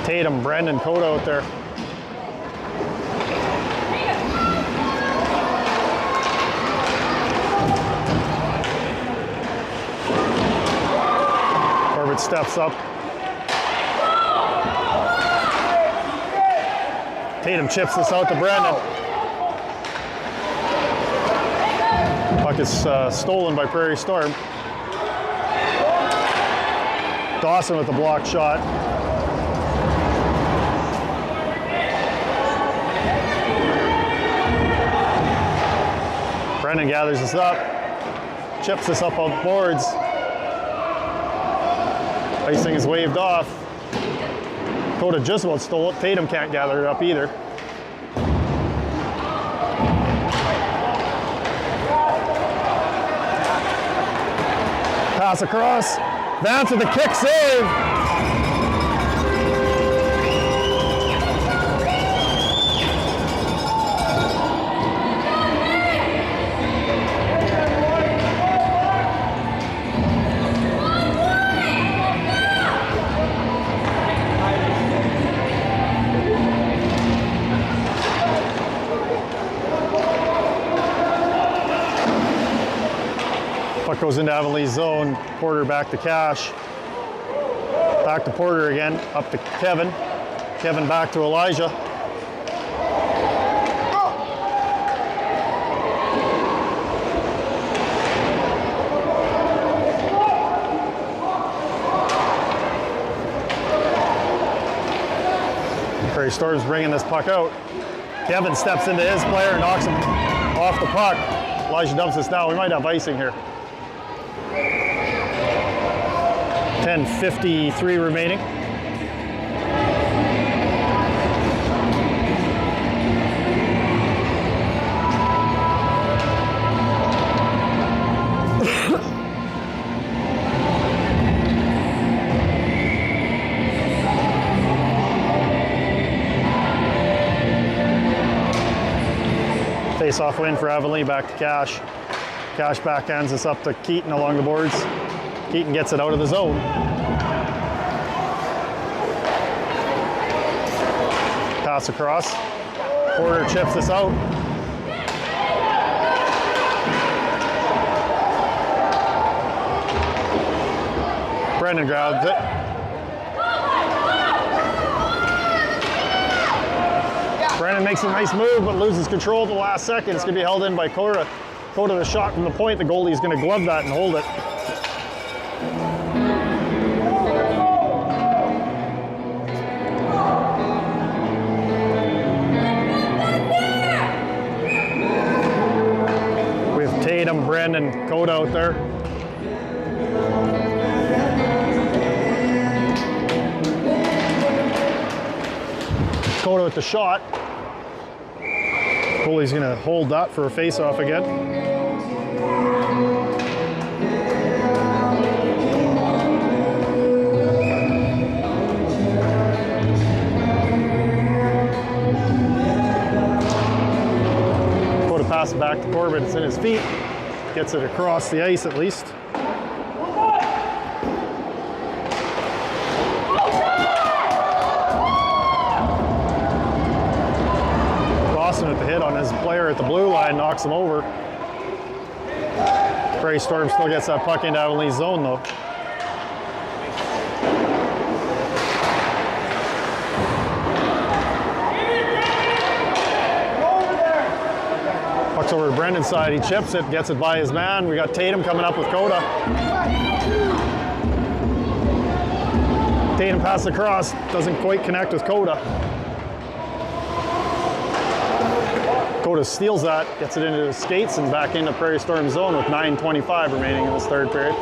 Tatum, Brandon, Coda out there. Corbett steps up. Tatum chips this out to Brandon. Puck is stolen by Prairie Storm. Dawson with the blocked shot. Brennan gathers this up, chips this up on boards. Icing is waved off. Coda just about stole it. Tatum can't gather it up either. Pass across. Vance with the kick save. Puck goes into Avonlea's zone. Porter back to Cash. Back to Porter again. Up to Kevin. Kevin back to Elijah. Prairie Storm's bringing this puck out. Kevin steps into his player and knocks him off the puck. Elijah dumps this down. We might have icing here. 10:53 remaining. Face-off win for Avonlea, back to Cash. Cash backhands us up to Keaton along the boards. Keaton gets it out of the zone. Pass across. Porter chips this out. Brendan grabs it. Brendan makes a nice move, but loses control at the last second. It's going to be held in by Coda. Coda, the shot from the point. The goalie is going to glove that and hold it. With Tatum, Brendan, Coda out there. Coda with the shot. Goalie's going to hold that for a face-off again. Coda pass it back to Corbett. It's in his feet. Gets it across the ice at least. With the hit on his player at the blue line, knocks him over. Prairie Storm still gets that puck into Avonlea's zone though. Puck's over to Brendan's side, he chips it, gets it by his man. We got Tatum coming up with Coda. Tatum passes across, doesn't quite connect with Coda. Coda steals that, gets it into his skates and back into Prairie Storm zone with 9:25 remaining in this third period.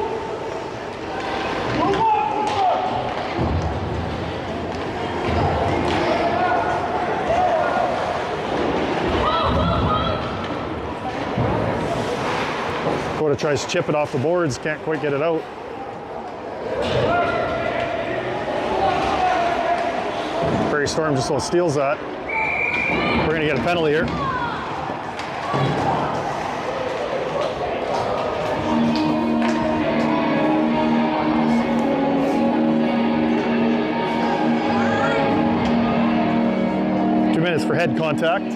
Coda tries to chip it off the boards, can't quite get it out. Prairie Storm just steals that. We're going to get a penalty here. For head contact.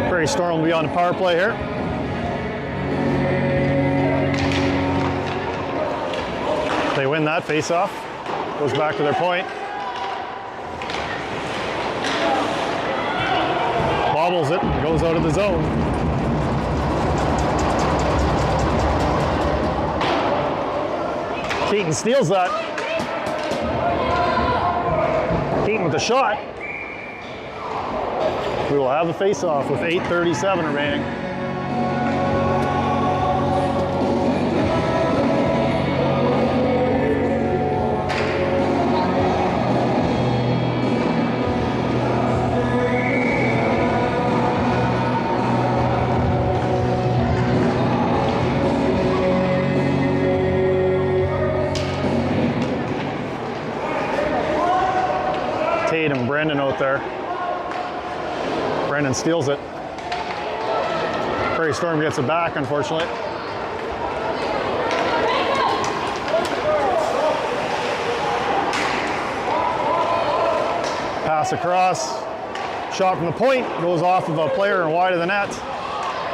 Prairie Storm will be on the power play here. They win that face-off. Goes back to their point. Bobbles it, goes out of the zone. Keaton steals that. Keaton with the shot. We will have a face-off with 8:37 remaining. Tatum, Brendan out there. Brendan steals it. Prairie Storm gets it back, unfortunately. Pass across. Shot from the point. Goes off of a player and wide of the net.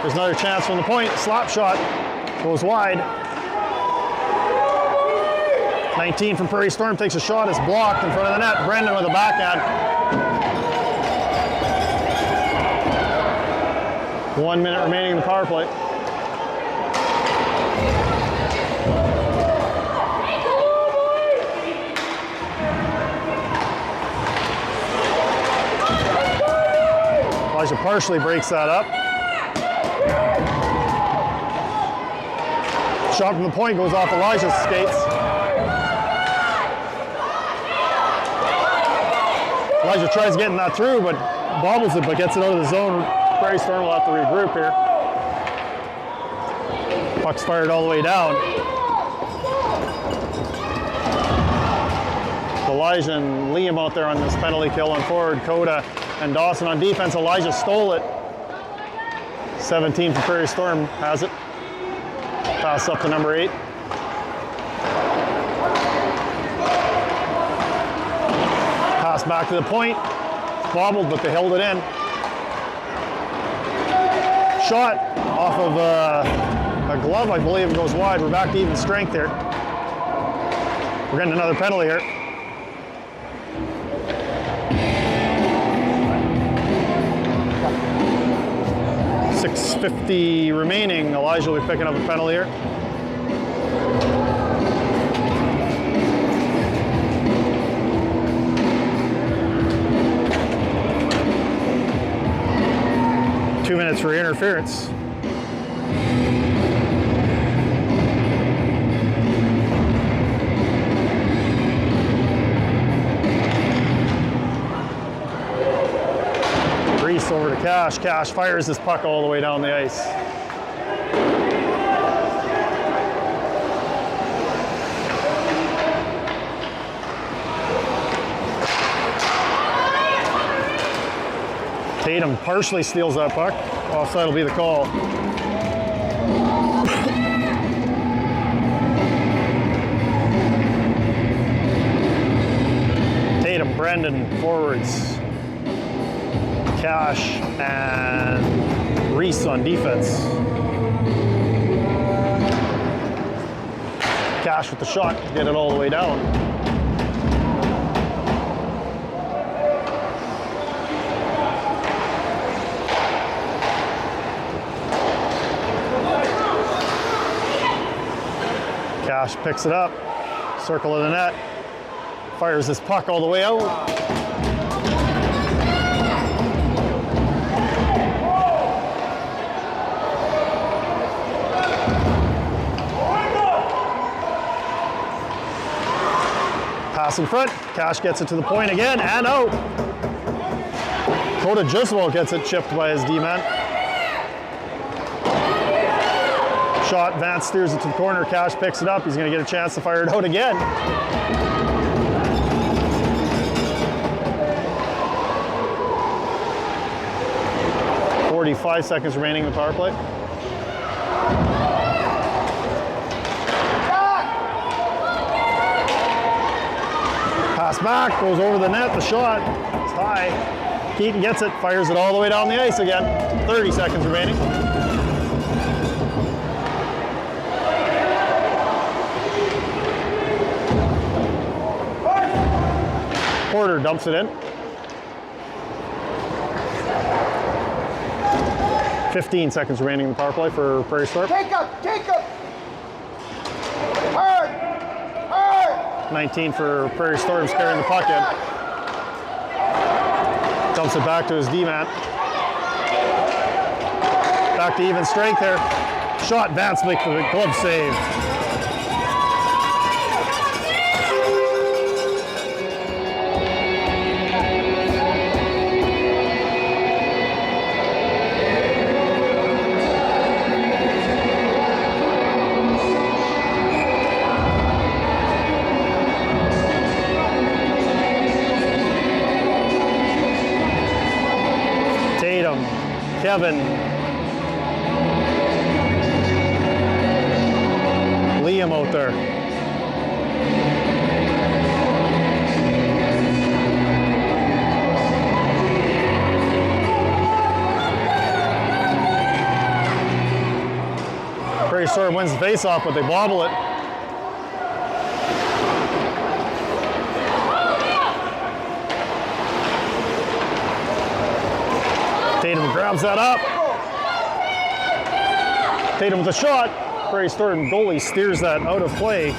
There's another chance from the point. Slap shot. Goes wide. 19 from Prairie Storm takes a shot. It's blocked in front of the net. Brendan with a backhand. 1 minute remaining in the power play. Elijah partially breaks that up. Shot from the point goes off Elijah's skates. Elijah tries getting that through, but bobbles it, but gets it out of the zone. Prairie Storm will have to regroup here. Puck's fired all the way down. Elijah and Liam out there on this penalty kill on forward. Coda and Dawson on defense. Elijah stole it. 17 for Prairie Storm has it. Pass up to number 8. Pass back to the point. Bobbled, but they held it in. Shot off of a glove, I believe, goes wide. We're back to even strength here. We're getting another penalty here. .650 remaining. Elijah will be picking up a penalty here. Two minutes for interference. Reese over to Cash. Cash fires this puck all the way down the ice. Tatum partially steals that puck. Offside will be the call. Tatum, Brendan, forwards. Cash and Reese on defense. Cash with the shot, get it all the way down. Cash picks it up, circle of the net, fires this puck all the way out. Pass in front, Cash gets it to the point again, and out. Coda just about gets it chipped by his D-man. Shot, Vance steers it to the corner, Cash picks it up, he's gonna get a chance to fire it out again. .45 seconds remaining in the power play. Pass back, goes over the net, the shot, it's high. Keaton gets it, fires it all the way down the ice again. 30 seconds remaining. Porter dumps it in. 15 seconds remaining in the power play for Prairie Storm. Take up! Hard! 19 for Prairie Storm's carrying the puck in. Dumps it back to his D-man. Back to even strength there. Shot, Vance makes the glove save. Kevin, Liam out there. Prairie Storm wins the face-off, but they bobble it. Tatum grabs that up. Tatum with a shot. Prairie Storm goalie steers that out of play.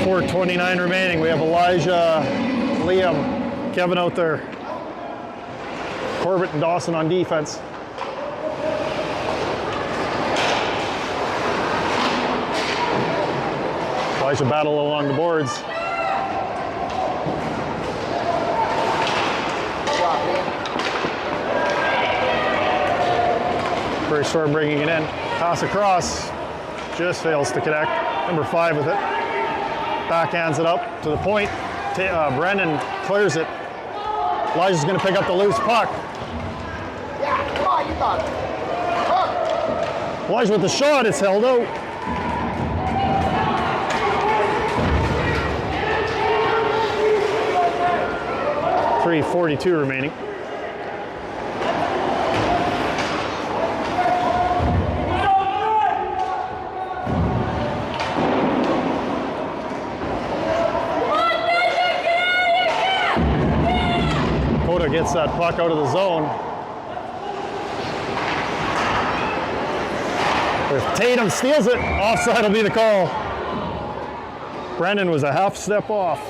.429 remaining. We have Elijah, Liam, Kevin out there. Corbett and Dawson on defense. Elijah battle along the boards. Prairie Storm bringing it in. Pass across. Just fails to connect. Number 5 with it. Backhands it up to the point. Brendan clears it. Elijah's going to pick up the loose puck. Yeah, come on, you got it. Elijah with the shot, it's held out. .342 remaining. Coda gets that puck out of the zone. If Tatum steals it, offside will be the call. Brendan was a half step off.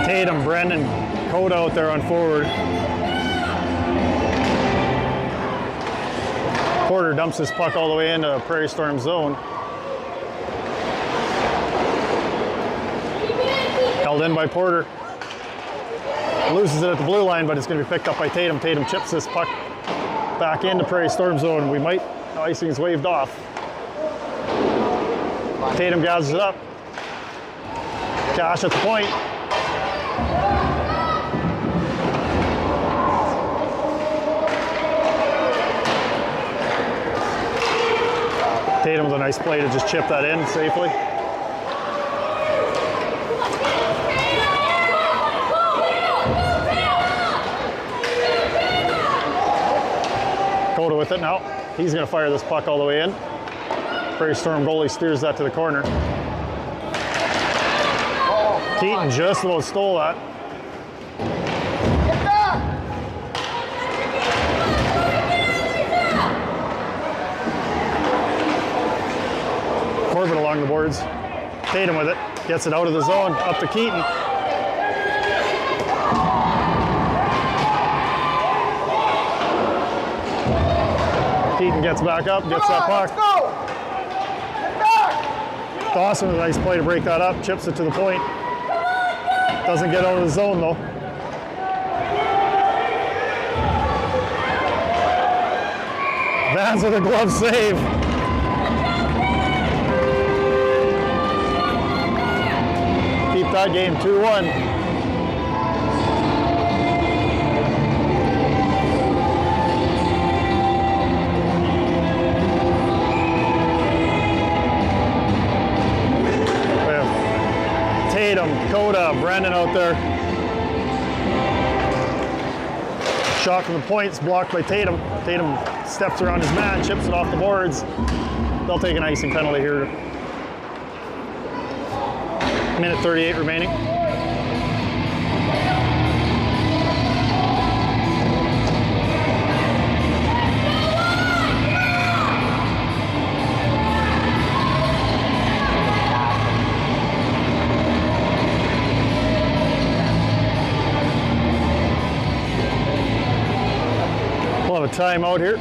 Tatum, Brendan, Coda out there on forward. Porter dumps his puck all the way into Prairie Storm zone. Held in by Porter. Loses it at the blue line, but it's going to be picked up by Tatum. Tatum chips this puck back into Prairie Storm zone. Icing's waved off. Tatum gathers it up. Cash at the point. Tatum with a nice play to just chip that in safely. Coda with it now. He's going to fire this puck all the way in. Prairie Storm goalie steers that to the corner. Keaton just about stole that. Corbett along the boards. Tatum with it. Gets it out of the zone. Up to Keaton. Keaton gets back up. Gets that puck. Dawson with a nice play to break that up. Chips it to the point. Doesn't get out of the zone though. Vans with a glove save. Keep that game 2-1. Tatum, Coda, Brandon out there. Shot from the points, blocked by Tatum. Tatum steps around his man, chips it off the boards. They'll take an icing penalty here. Minute 38 remaining. We'll have a timeout here.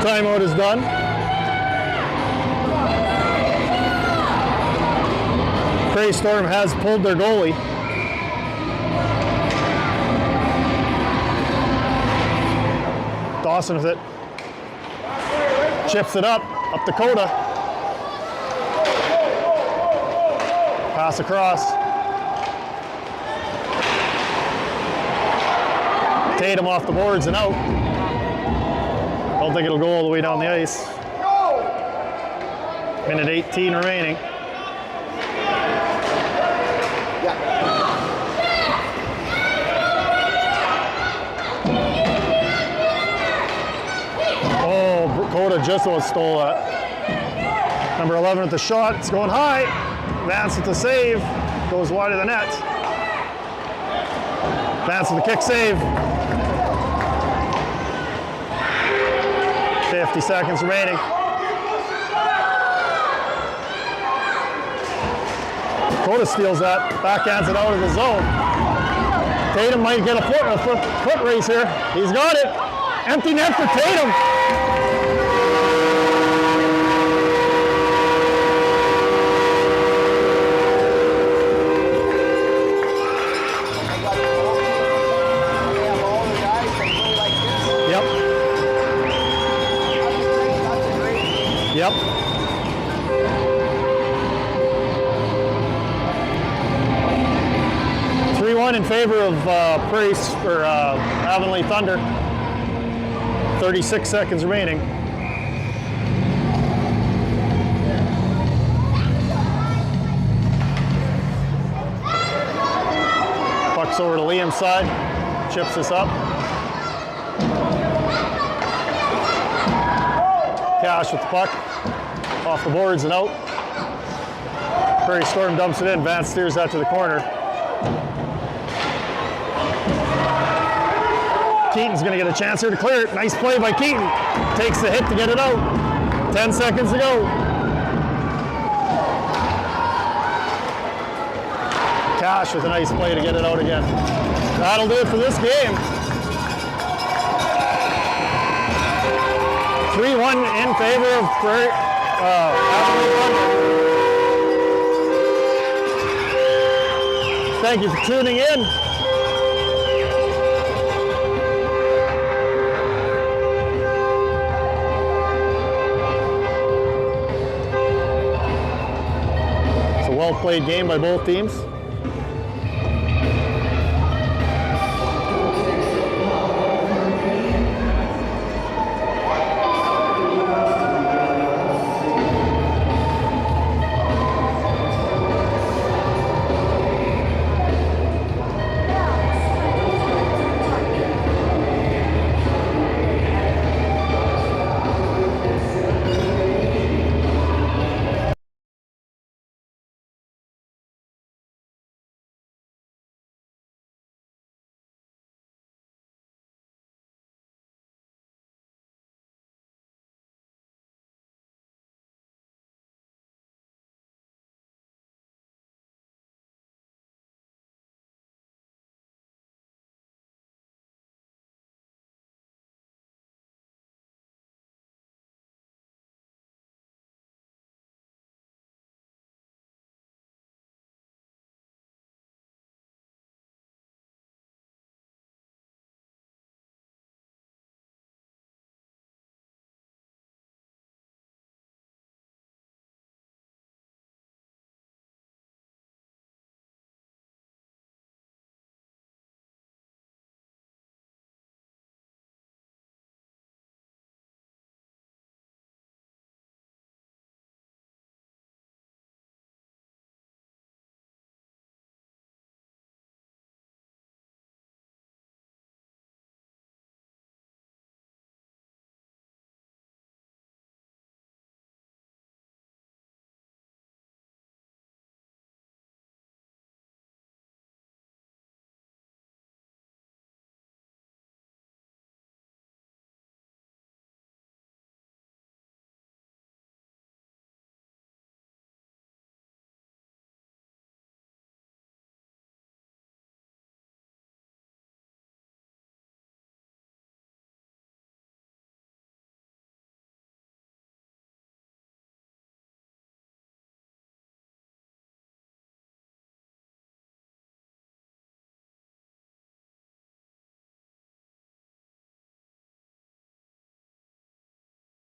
Timeout is done. Prairie Storm has pulled their goalie. Dawson with it. Chips it up Dakota. Pass across. Tatum off the boards and out. Don't think it'll go all the way down the ice. Minute 18 remaining. Oh, Dakota just about stole that. Number 11 with the shot. It's going high. Vance with the save. Goes wide of the net. Vance with the kick save. 50 seconds remaining. Dakota steals that. Backhands it out of the zone. Tatum might get a foot race here. He's got it. Empty net for Tatum. Yep. 3-1 in favor of Prairie or Avonlea Thunder. 36 seconds remaining. Puck's over to Liam's side. Chips this up. Cash with the puck. Off the boards and out. Prairie Storm dumps it in. Vance steers that to the corner. Keaton's going to get a chance here to clear it. Nice play by Keaton. Takes the hit to get it out. 10 seconds to go. Cash with a nice play to get it out again. That'll do it for this game. 3-1 in favor of Prairie. Thank you for tuning in. It's a well-played game by both teams.